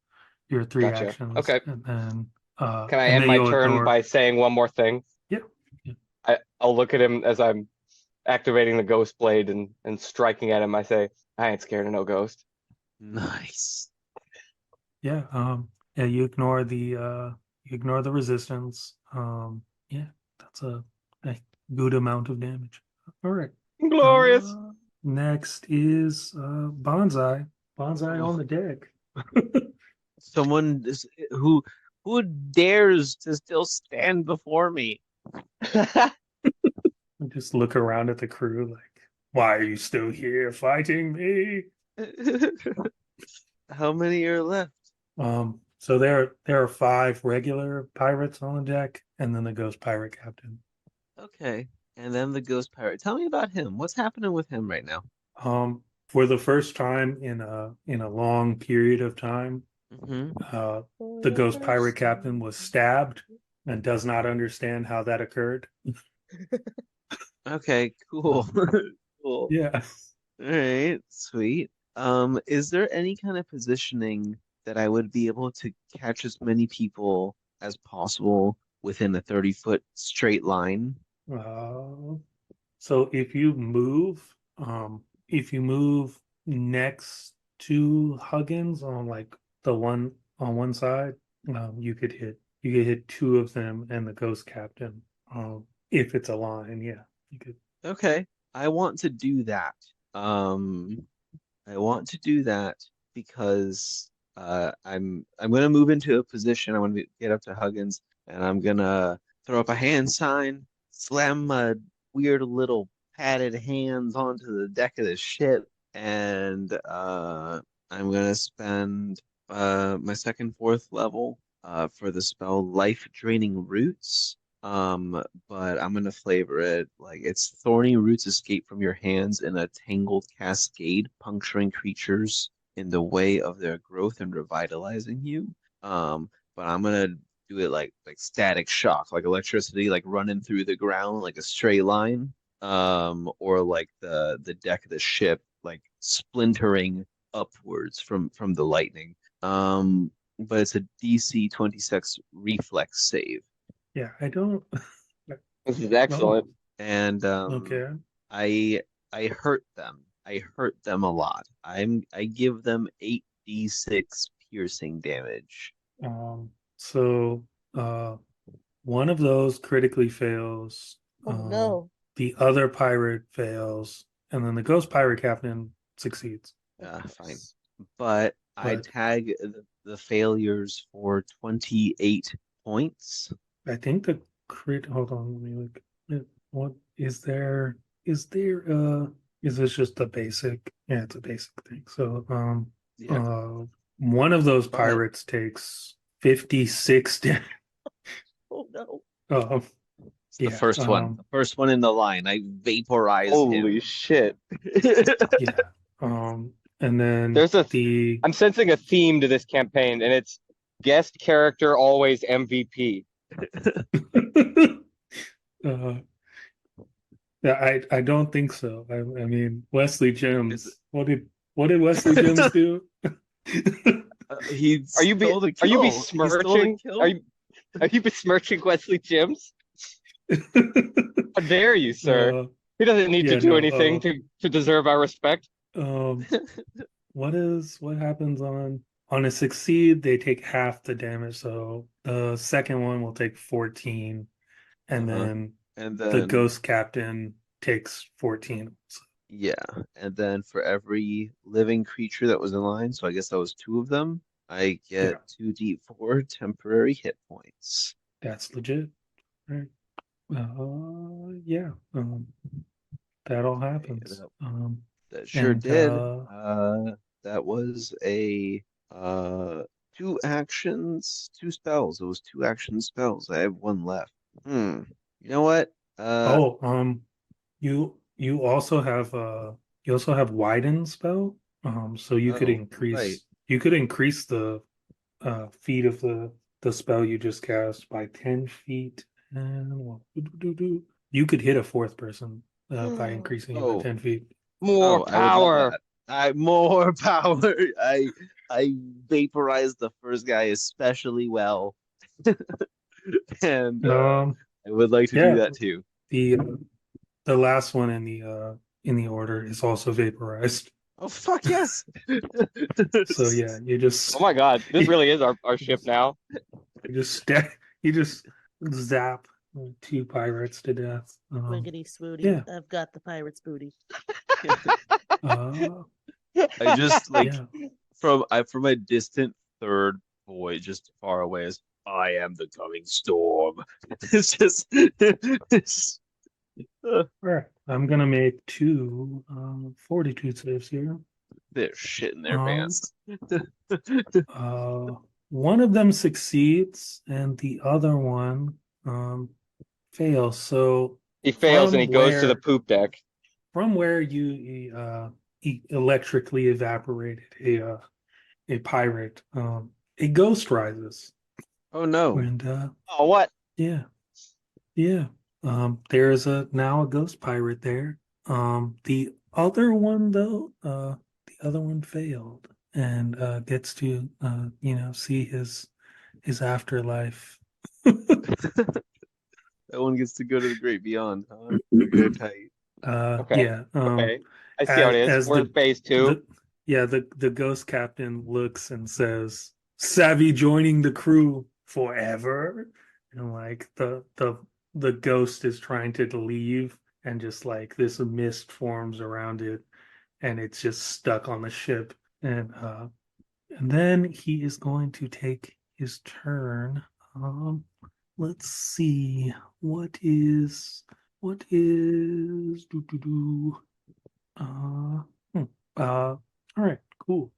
your 3 gotcha. actions, Okay. and Can I end then my you'll turn ignore. by saying one more thing? Yeah. Yeah. I'll look at him as I'm activating the Ghost Blade and striking at him. I say, I ain't scared of no ghost. Nice. Yeah. Yeah. You ignore the resistance. Yeah. That's a good amount of damage. All right. Glorious. Next is Bonsai. Bonsai Oh. on the deck. Someone who dares to still stand before me? Just look around at the crew like, why are you still here fighting me? How many are left? So there are 5 regular pirates on the deck, and then the ghost pirate captain. Okay. And then the ghost pirate. Tell me about him. What's happening with him right now? For the first time in a long period of time, Hmm. the ghost pirate captain was stabbed and does not understand how that occurred. Okay, cool. Um, Cool. yeah. All right, sweet. Is there any kind of positioning that I would be able to catch as many people as possible within a 30-foot straight line? Uh, so if you move next to Huggins on like the one on one side, you could hit 2 of them and the ghost captain. If it's a line, yeah, you could. Okay, I want to do that. Um, I want to do that because I'm gonna move into a position. I want to get up to Huggins, and I'm gonna throw up a hand sign, slam my weird little padded hands onto the deck of the ship, and I'm gonna spend my second, fourth level for the spell Life Draining Roots. But I'm gonna flavor it like it's thorny roots escape from your hands in a tangled cascade, puncturing creatures in the way of their growth and revitalizing you. But I'm gonna do it like static shock, like electricity, like running through the ground like a straight line. Or like the deck of the ship, like splintering upwards from the lightning. But it's a DC 26 reflex save. Yeah, I don't. This is Oh, excellent. And okay. I I hurt them. I hurt them a lot. I give them 8d6 piercing damage. So one of those critically fails. Oh no. The other pirate fails, and then the ghost pirate captain succeeds. Fine. But I But tag the failures for 28 points. I think the crit. Hold on, let me look. What is there? Is there? Is this just a basic? Yeah, it's a basic thing. So, Yeah. uh, one of those But pirates takes 56 damage. Oh no. Uh, it's the yeah. first one. The first one in the line. I vaporize Holy him. shit. Yeah. And then There's a the I'm sensing a theme to this campaign, and it's guest character always MVP. uh, yeah, I don't think so. I mean, Wesley Is Jones. What did Wesley Jones do? he Are you stole the are you kill. He stole the besmirching? kill. Are you besmirching Wesley Jims? How dare you, sir? uh, He doesn't need to yeah, do no. anything to deserve our respect. Um, what happens on a succeed? They take half the damage, so the second one will take 14, and Uh-huh. then And the then ghost captain takes 14. yeah, and then for every living creature that was in line, so I guess that was 2 of them, I Yeah, get 2d4 temporary hit points. that's legit. Right. Yeah. That all Okay, happens. that sure And did. That was a uh 2 actions, 2 spells. It was 2 action spells. I have 1 left. Hmm. You know what? oh, you also have widen spell. So Oh, right. you could increase the feet of the spell you just cast by 10 feet, and you could hit a fourth person by increasing it by Oh, 10 feet. More oh, I would love power. that. I more power. I vaporized the first guy especially well, and Um, I would like to do yeah, that too. the the last one in the order is also vaporized. Oh fuck yes! So yeah, Oh my God, this you really is our ship now. you just zap 2 pirates to death. Wiggity swooty. Yeah. I've got the pirate's booty. Uh, I just like yeah. from a distant third void just far away as I am the coming storm. It's just it's, All right, I'm gonna make two fortitude saves here. they're shitting their Um, pants. uh, one of them succeeds and the other one fails. So He fails and he from goes to the where poop deck. he electrically evaporated a pirate, a ghost rises, Oh no. and Oh, what? yeah, yeah. There's now a ghost pirate there. The other one though, the other one failed and gets to see his afterlife. That one gets to go to the great beyond, huh? Okay, tight. Okay. Yeah. Okay. I see how it is. As We're in phase two. the ghost captain looks and says, "Savvy joining the crew forever," and like the ghost is trying to leave, and just like this mist forms around it, and it's just stuck on the ship, and then he is going to take his turn. Let's see what is do do do. Uh, hmm. All right, cool.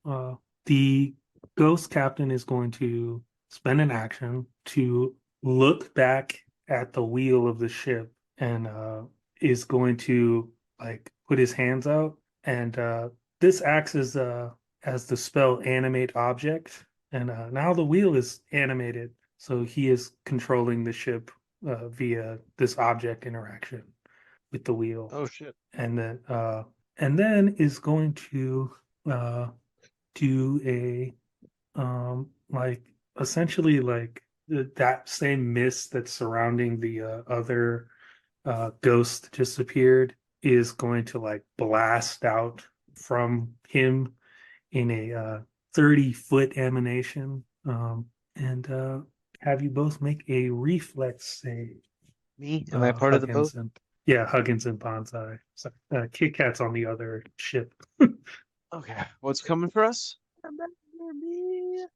The ghost captain is going to spend an action to look back at the wheel of the ship and is going to like put his hands out and this acts as the spell animate object and now the wheel is animated, so he is controlling the ship via this object interaction with the wheel Oh shit. and then is going to uh do a like essentially like that same mist that's surrounding the other ghost that just appeared is going to like blast out from him in a 30-foot emanation, and have you both make a reflex save. Me? Am I part of the boat? Huggins and Huggins and Bonsai. So, Kit Kat's on the other ship. Okay. What's coming for us?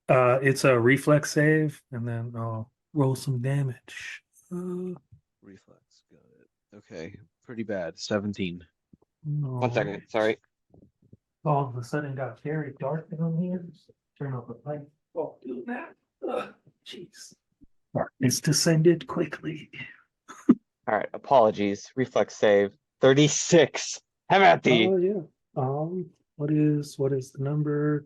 It's a reflex save, and then I'll roll some damage. Reflex. Got it. Okay. Pretty bad. 17. One second. Sorry. All of a sudden, it got very dark down here. Turn off the light. Oh, do that. Jeez. Darkness descended quickly. All right. Apologies. Reflex save. 36. Have at thee. Oh yeah. What is the number?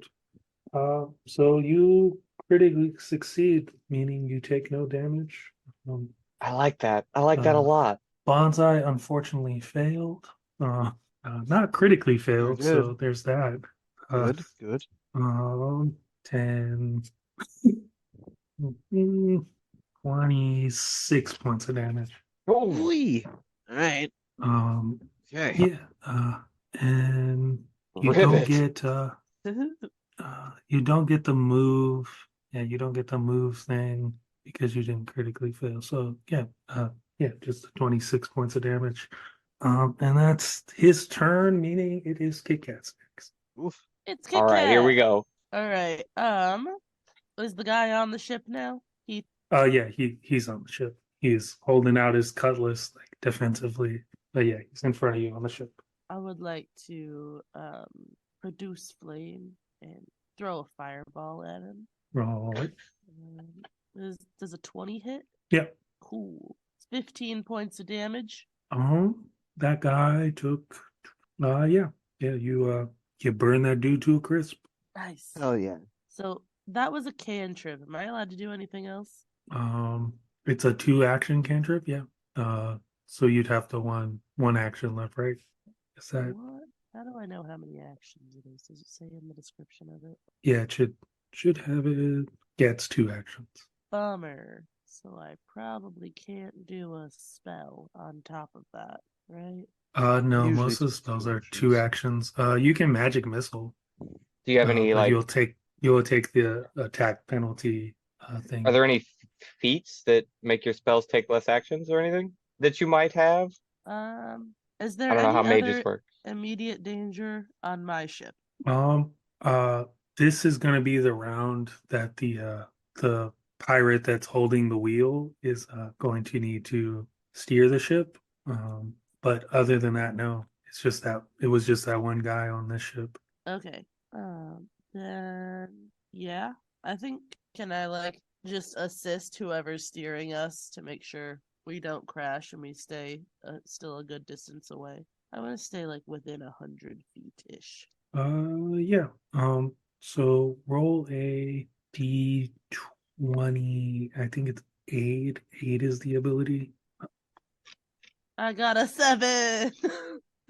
So you critically succeed, meaning you take no damage. Um, I like that. I like that a uh, lot. Bonsai unfortunately failed. Uh, not critically Sure failed, did. so there's that. Uh, Good. Good. 10, 26 points of damage. Oh, Wee. All right. Um, Okay. yeah, and you don't rivet. get you don't get the move. Yeah, you don't get the move thing because you didn't critically fail. So yeah, just 26 points of damage. And that's his turn, meaning it is Kit Kat's next. Oof. It's All Kit right. Here we Kat. go. All right. Is the guy on the ship now? Yeah, he's on the ship. He's holding out his cutlass like defensively. But yeah, he's in front of you on the ship. I would like to produce flame and throw a fireball at him. Roll it. Does a 20 hit? Yeah. Cool. It's 15 points of damage. That guy took you burn that dude to a crisp. Nice. Hell yeah. So that was a cantrip. Am I allowed to do anything else? It's a 2-action cantrip, yeah. So you'd have to one action left, right? Is that What? How do I know how many actions it is? Does it say in the description of it? yeah, it should have it. Yeah, it's 2 actions. Bummer. So I probably can't do a spell on top of that, right? No, Usually most of the it's spells 2 are 2 actions. actions. You can magic missile, Do you have any but like? you'll take the attack penalty Are thing. there any feats that make your spells take less actions or anything that you might have? Is I there don't know how any mages other work. immediate danger on my ship? Um, this is gonna be the round that the pirate that's holding the wheel is going to need to steer the ship. But other than that, no. It's just that it was just that one guy on this ship. Okay. Then yeah, I think can I like just assist whoever's steering us to make sure we don't crash and we stay still a good distance away. I want to stay like within 100 feet ish. Yeah. So roll a D20. I think it's 8. 8 is the ability. I got a 7.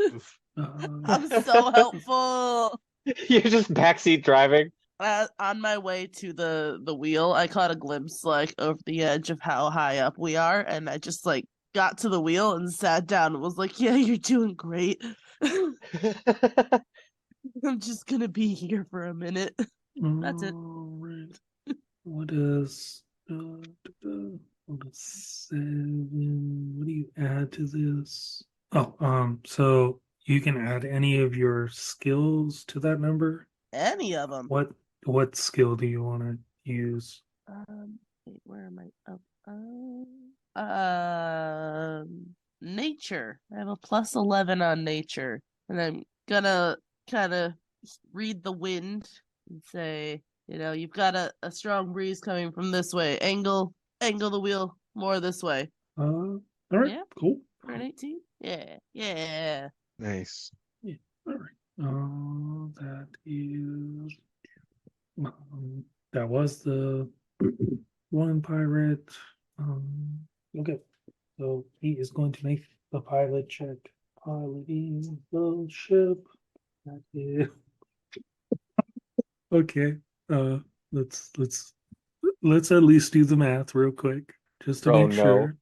Oof. I'm so helpful. You're just backseat driving. On my way to the wheel, I caught a glimpse like over the edge of how high up we are, and I just like got to the wheel and sat down and was like, "Yeah, you're doing great. I'm just gonna be here for a minute." That's it. All right. What is what is 7? What do you add to this? Oh, so you can add any of your skills to that number. Any of them. What skill do you want to use? Wait, where am I? Nature. I have a plus 11 on nature, and I'm gonna kind of read the wind and say, you've got a strong breeze coming from this way. Angle the wheel more this way. All right, Yeah. cool. For an 18? Yeah. Nice. Yeah, all right. That is that was the one pirate. Okay, so he is going to make the pilot check. Piloting the ship. That is okay. Let's at least do the math real quick, just to Oh, make no. sure.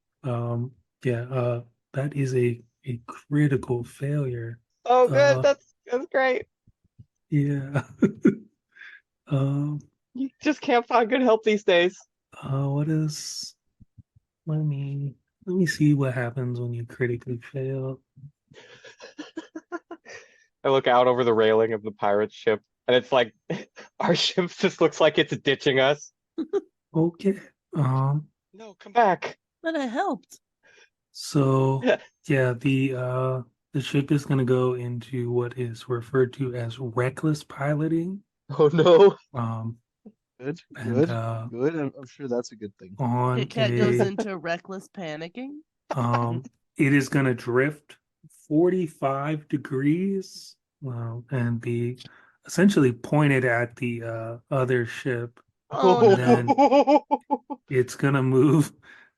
Yeah. That is a critical failure. Oh, good. Uh, That's great. yeah. Um. You just can't find good help these days. What is? Let me see what happens when you critically fail. I look out over the railing of the pirate ship, and it's like our ship just looks like it's ditching us. Okay. No, come back. But I helped. So yeah, the ship is gonna go into what is referred to as reckless piloting. Oh no. Um, Good, and good. I'm sure that's a good thing. on Kit Kat goes a into reckless panicking. it is gonna drift 45 degrees, and be essentially pointed at the other ship. Oh And no. then it's gonna move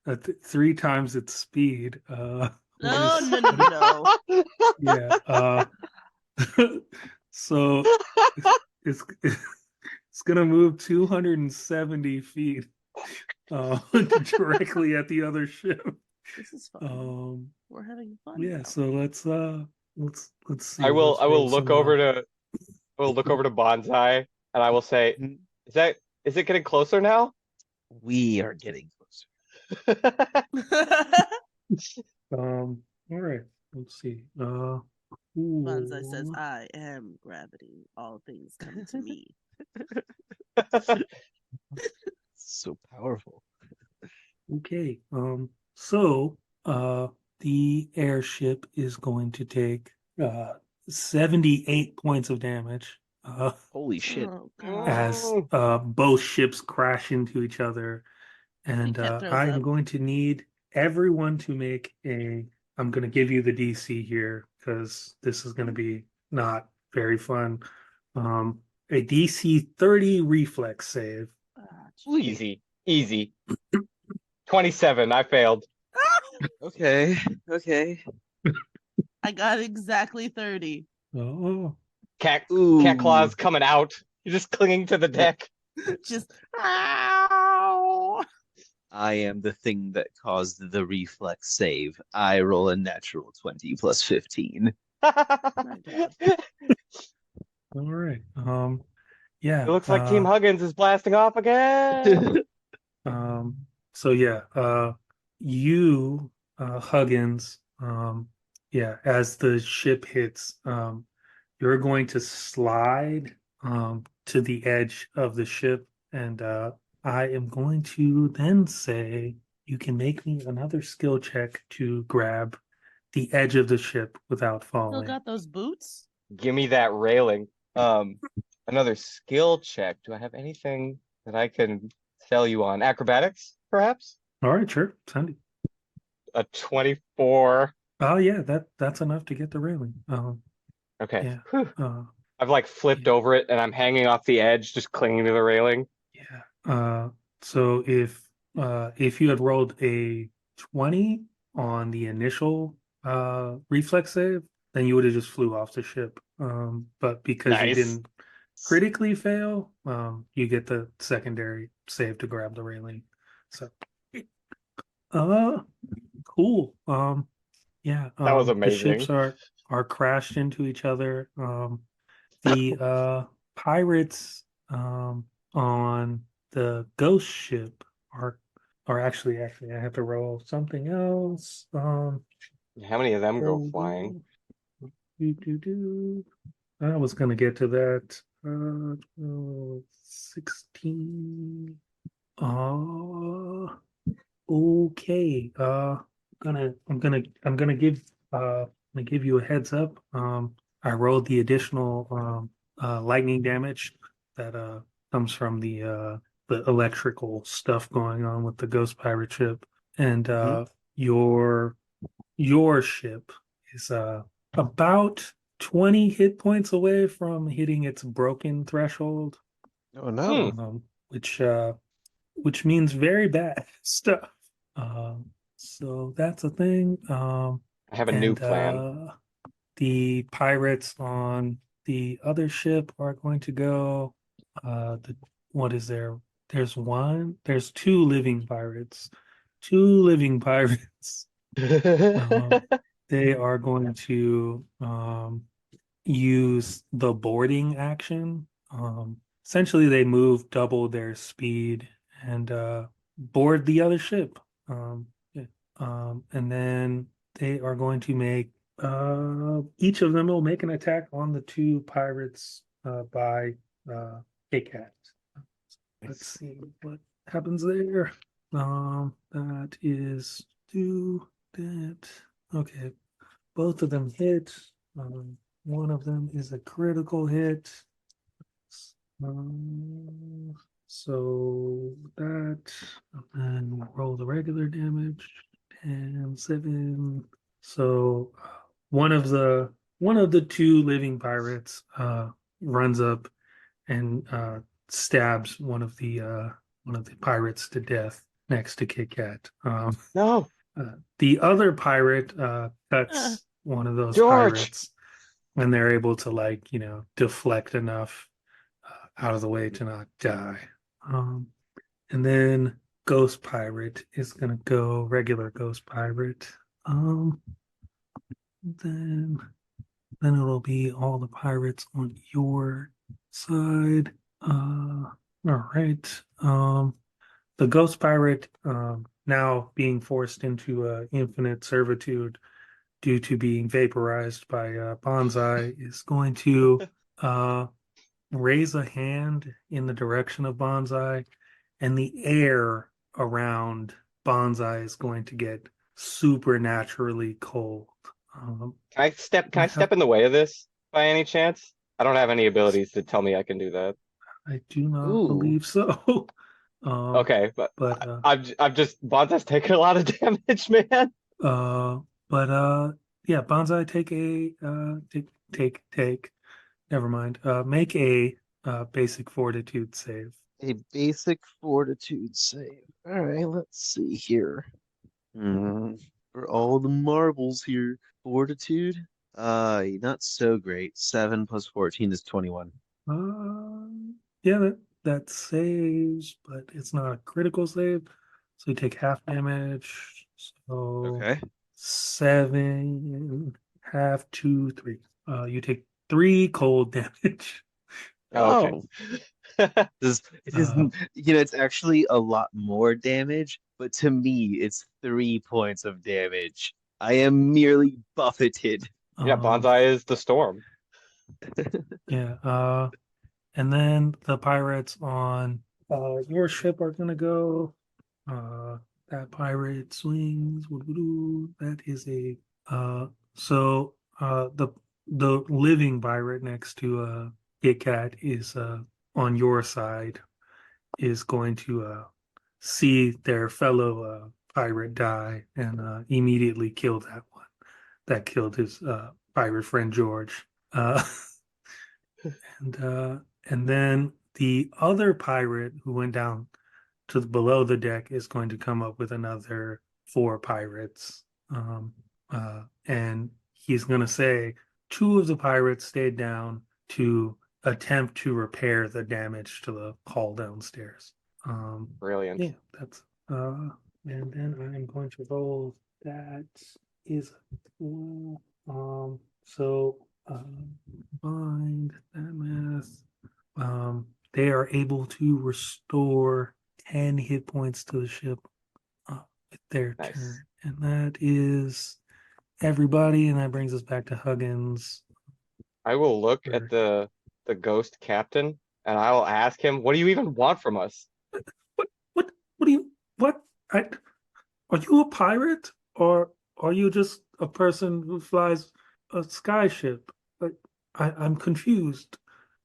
at 3 times its speed. What No, is no, no, no. yeah. So it's it's gonna move 270 feet directly at the other ship. This is fun. We're having fun Yeah, now. so let's see. I will Let's roll look some, over to Bonsai, and I will say, Mhm. is it getting closer now? We are getting closer. all right, let's see. Bonsai says, Cool. "I am gravity. All things come to me." So powerful. Okay. So the airship is going to take 78 points of damage Holy shit. Oh god. as both ships crash into each other. And Kit Kat throws I am up. going to need everyone to make I'm going to give you the DC here because this is going to be not very fun. A DC 30 reflex save. Ah, Easy. 27. I failed. Okay. I got exactly 30. Oh, Cat Ooh. claws coming out. You're just clinging to the deck. Just ow. I am the thing that caused the reflex save. I roll a natural 20 plus 15. My god. all right. Yeah. It looks like Team Huggins is blasting off again. So yeah, you, Huggins, yeah, as the ship hits, you're going to slide to the edge of the ship, and I am going to then say you can make me another skill check to grab the edge of the ship without Still falling. got those boots? Give me that railing. Another skill check. Do I have anything that I can sell you on? Acrobatics, perhaps? All right, sure. Send it. A 24. Oh yeah, that's enough to get the railing. Okay. Yeah. Whew. Uh, I've like flipped yeah. over it and I'm hanging off the edge, just clinging to the railing. Yeah. So if you had rolled a 20 on the initial reflex save, then you would have just flew off the ship. But because you Nice. didn't critically fail, you get the secondary save to grab the railing. So uh cool. Yeah, That was the ships amazing. are crashed into each other. The pirates on the ghost ship are actually I have to roll something else. How many of them go Hold flying? on. Do. I was gonna get to that. 16. Okay. I'm gonna give you a heads up. I rolled the additional lightning damage that comes from the electrical stuff going on with the ghost pirate ship, and Mhm. your ship is about 20 hit points away from hitting its broken threshold, Oh no. Hmm. um, which which means very bad stuff. So that's a thing. I have a new And plan. the pirates on the other ship are going to go. What is there? There's two living pirates. Two living pirates. Um, they are going to use the boarding action. Essentially, they move double their speed and board the other ship. Yeah. And then they are going to make each of them will make an attack on the two pirates by K-Cat. Let's see what happens there. That is do that. Okay, both of them hit. One of them is a critical hit. So that, and we'll roll the regular damage. 10, 7. So one of the two living pirates runs up and stabs one of the pirates to death next to Kit Kat. No, The other pirate Uh, cuts one of those George. pirates, and they're able to deflect enough out of the way to not die. Um, and then Ghost Pirate is gonna go regular Ghost Pirate. Um, then then it'll be all the pirates on your side. All right. The Ghost Pirate, now being forced into infinite servitude due to being vaporized by Bonsai, is going to uh, raise a hand in the direction of Bonsai, and the air around Bonsai is going to get supernaturally cold. Can I I have step in the way of this by any chance? I don't have any abilities to tell me I can do that. I do not Ooh. believe so. um, Okay, but but I'm just Bonza's taking a lot of damage, man. uh, but yeah, Bonsai take. Never mind. Make a basic fortitude save. A basic fortitude save. All right, let's see here. Hmm. For all the marbles here, fortitude. Not so great. 7 plus 14 is 21. Uh, yeah, that saves, but it's not a critical save, so you take half damage. So Okay. 7, half, 2, 3. You take 3 cold damage. Oh, okay. Oh, it is, Uh, it's actually a lot more damage, but to me, it's 3 points of damage. I am merely buffeted. Yeah, um, Bonsai is the storm. yeah. And then the pirates on your ship are gonna go. That pirate swings. That is a the living pirate next to Kit Kat is on your side is going to see their fellow pirate die and immediately kill that one that killed his pirate friend George. Uh, and then the other pirate who went down to below the deck is going to come up with another four pirates. And he's going to say two of the pirates stayed down to attempt to repair the damage to the hull downstairs. Brilliant. Yeah, that's and then I'm going to roll that is so find that math. They are able to restore 10 hit points to the ship with their Nice. turn. And that is everybody, and that brings us back to Huggins. I will look Sure. at the ghost captain and I will ask him, what do you even want from us? What do you what I are you a pirate or are you just a person who flies a sky ship? Like I'm confused.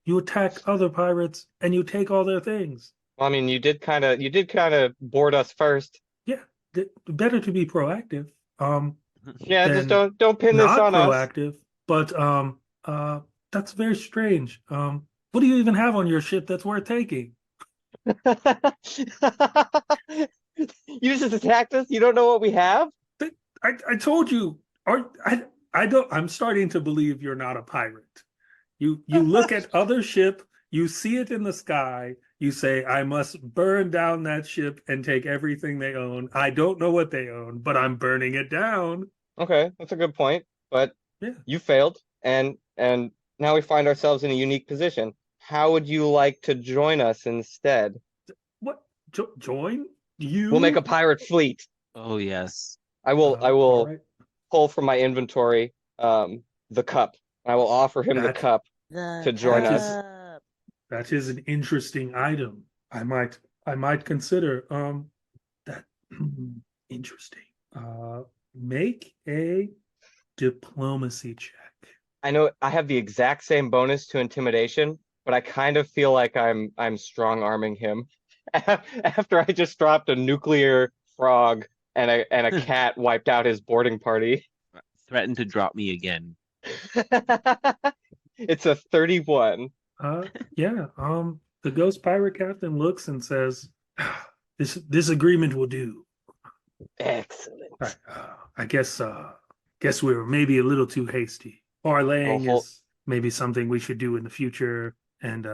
You attack other pirates and you take all their things. Well, I mean, you did kind of board us first. Yeah, better to be proactive. Yeah, just Than don't pin this not on us. proactive. But that's very strange. What do you even have on your ship that's worth taking? You just attacked us. You don't know what we have? I told you. I don't. I'm starting to believe you're not a pirate. You look at other ship, you see it in the sky, you say, I must burn down that ship and take everything they own. I don't know what they own, but I'm burning it down. Okay, that's a good point. But Yeah. you failed, and now we find ourselves in a unique position. How would you like to join us instead? What? Join We'll make you? a pirate fleet. Oh yes. I All will right. pull from my inventory the cup. I will offer him the That cup The to join us. cup. that is an interesting item. I might consider that interesting. Make a diplomacy check. I know I have the exact same bonus to intimidation, but I kind of feel like I'm strong arming him after I just dropped a nuclear frog and a cat wiped out his boarding party. Threatened to drop me again. It's a 31. Yeah. The ghost pirate captain looks and says, "This agreement will do. Excellent. I guess we were maybe a little too hasty. Parlaying Oh, is maybe something we should do in the future." And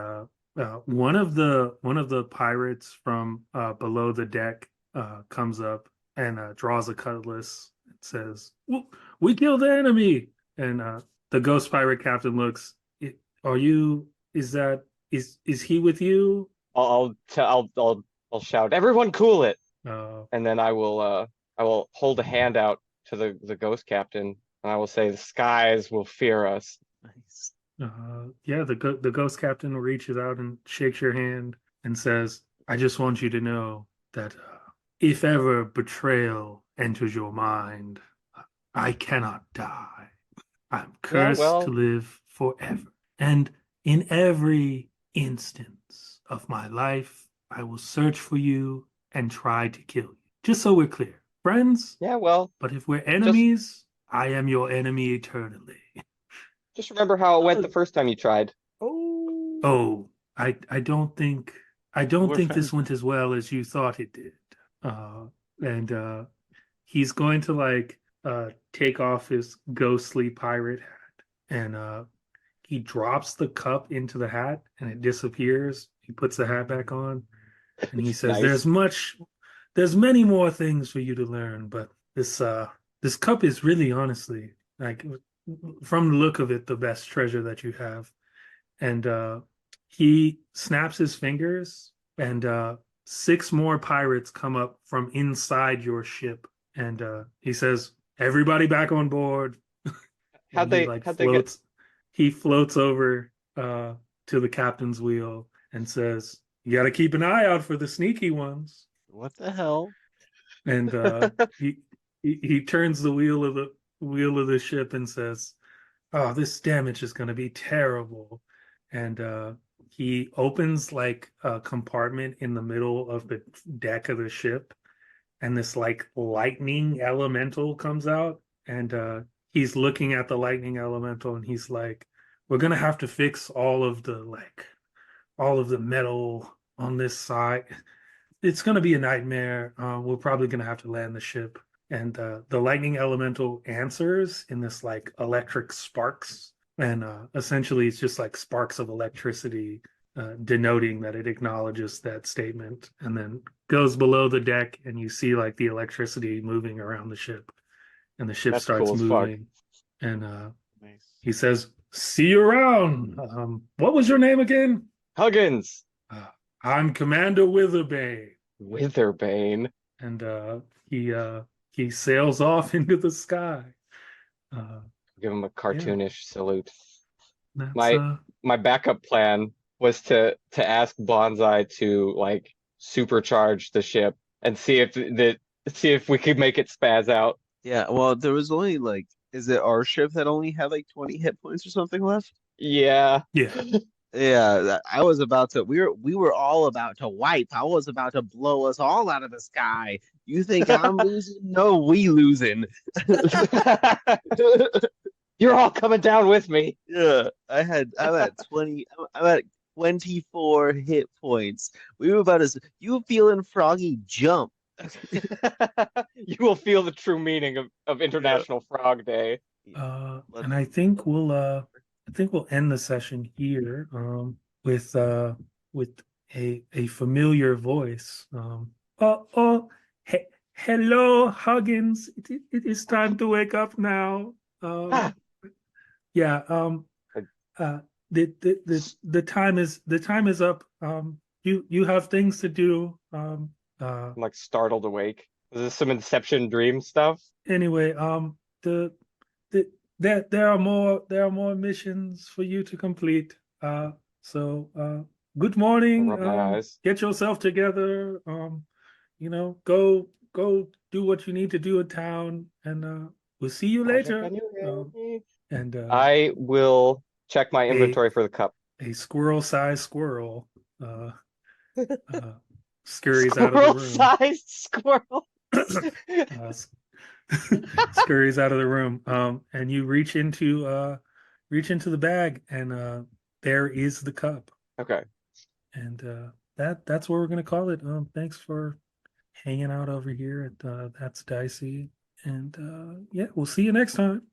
one of the pirates from below the deck comes up and draws a cutlass and says, "We killed the enemy." And the ghost pirate captain looks. Are you? Is he with you? I'll shout, everyone cool it. Uh, And then I will hold a hand out to the ghost captain and I will say the skies will fear us. Nice. yeah, the ghost captain reaches out and shakes your hand and says, "I just want you to know that if ever betrayal enters your mind, I cannot die. I'm Yeah, cursed to well, live forever. And in every instance of my life, I will search for you and try to kill you. Just so we're clear, friends, yeah, well, but if we're just enemies, I am your enemy eternally." just remember how it went the first time you tried. Oh, oh, I don't think We're this friends went now. as well as you thought it did. And he's going to like take off his ghostly pirate hat and he drops the cup into the hat and it disappears. He puts the hat back on and he says, Nice. there's many more things for you to learn, but this cup is really honestly like from the look of it the best treasure that you have. And he snaps his fingers and six more pirates come up from inside your ship and he says, "Everybody back on board." And How'd they get he floats over to the captain's wheel and says, you got to keep an eye out for the sneaky ones. What the hell? And he turns the wheel of the ship and says, "Oh, this damage is going to be terrible." And he opens like a compartment in the middle of the deck of the ship, and this like lightning elemental comes out, and he's looking at the lightning elemental, and he's like, "We're gonna have to fix all of the metal on this side. It's gonna be a nightmare. We're probably gonna have to land the ship." And the lightning elemental answers in this like electric sparks, and essentially it's just like sparks of electricity, denoting that it acknowledges that statement, and then goes below the deck, and you see like the electricity moving around the ship, and the ship That's starts cool as fuck. moving, and Nice. he says, "See you around." What was your name again? Huggins, Uh, I'm Commander Witherbane. Witherbane. And he sails off into the sky. Give him a cartoonish salute. That's My backup plan was to ask Bonsai to like supercharge the ship and see if we could make it spaz out. Yeah, well, there was only like, is it our ship that only had like 20 hit points or something left? Yeah. yeah. Yeah, I was about to. We were all about to wipe. I was about to blow us all out of the sky. You think I'm losing? No, we losing. You're all coming down with me. Yeah, I'm at 20. I'm at 24 hit points. We were about to. You feeling Froggy jump? You will feel the true meaning of International Frog Day. And I think we'll end the session here with a familiar voice. Hello, Huggins. It is time to wake up now. Ah. Yeah. The time is up. You have things to do. I'm like startled awake. Is this some Inception dream stuff? Anyway, the there are more missions for you to complete. So good morning. Rub my eyes. Get yourself together. Go do what you need to do in town, and we'll see you later. And I will check my inventory for the cup. a squirrel-sized squirrel scurries out of the room. Squirrel-sized squirrel. Scurries out of the room, and you reach into the bag, and there is the cup. Okay. And that's what we're gonna call it. Thanks for hanging out over here at That's Dicey, and yeah, we'll see you next time.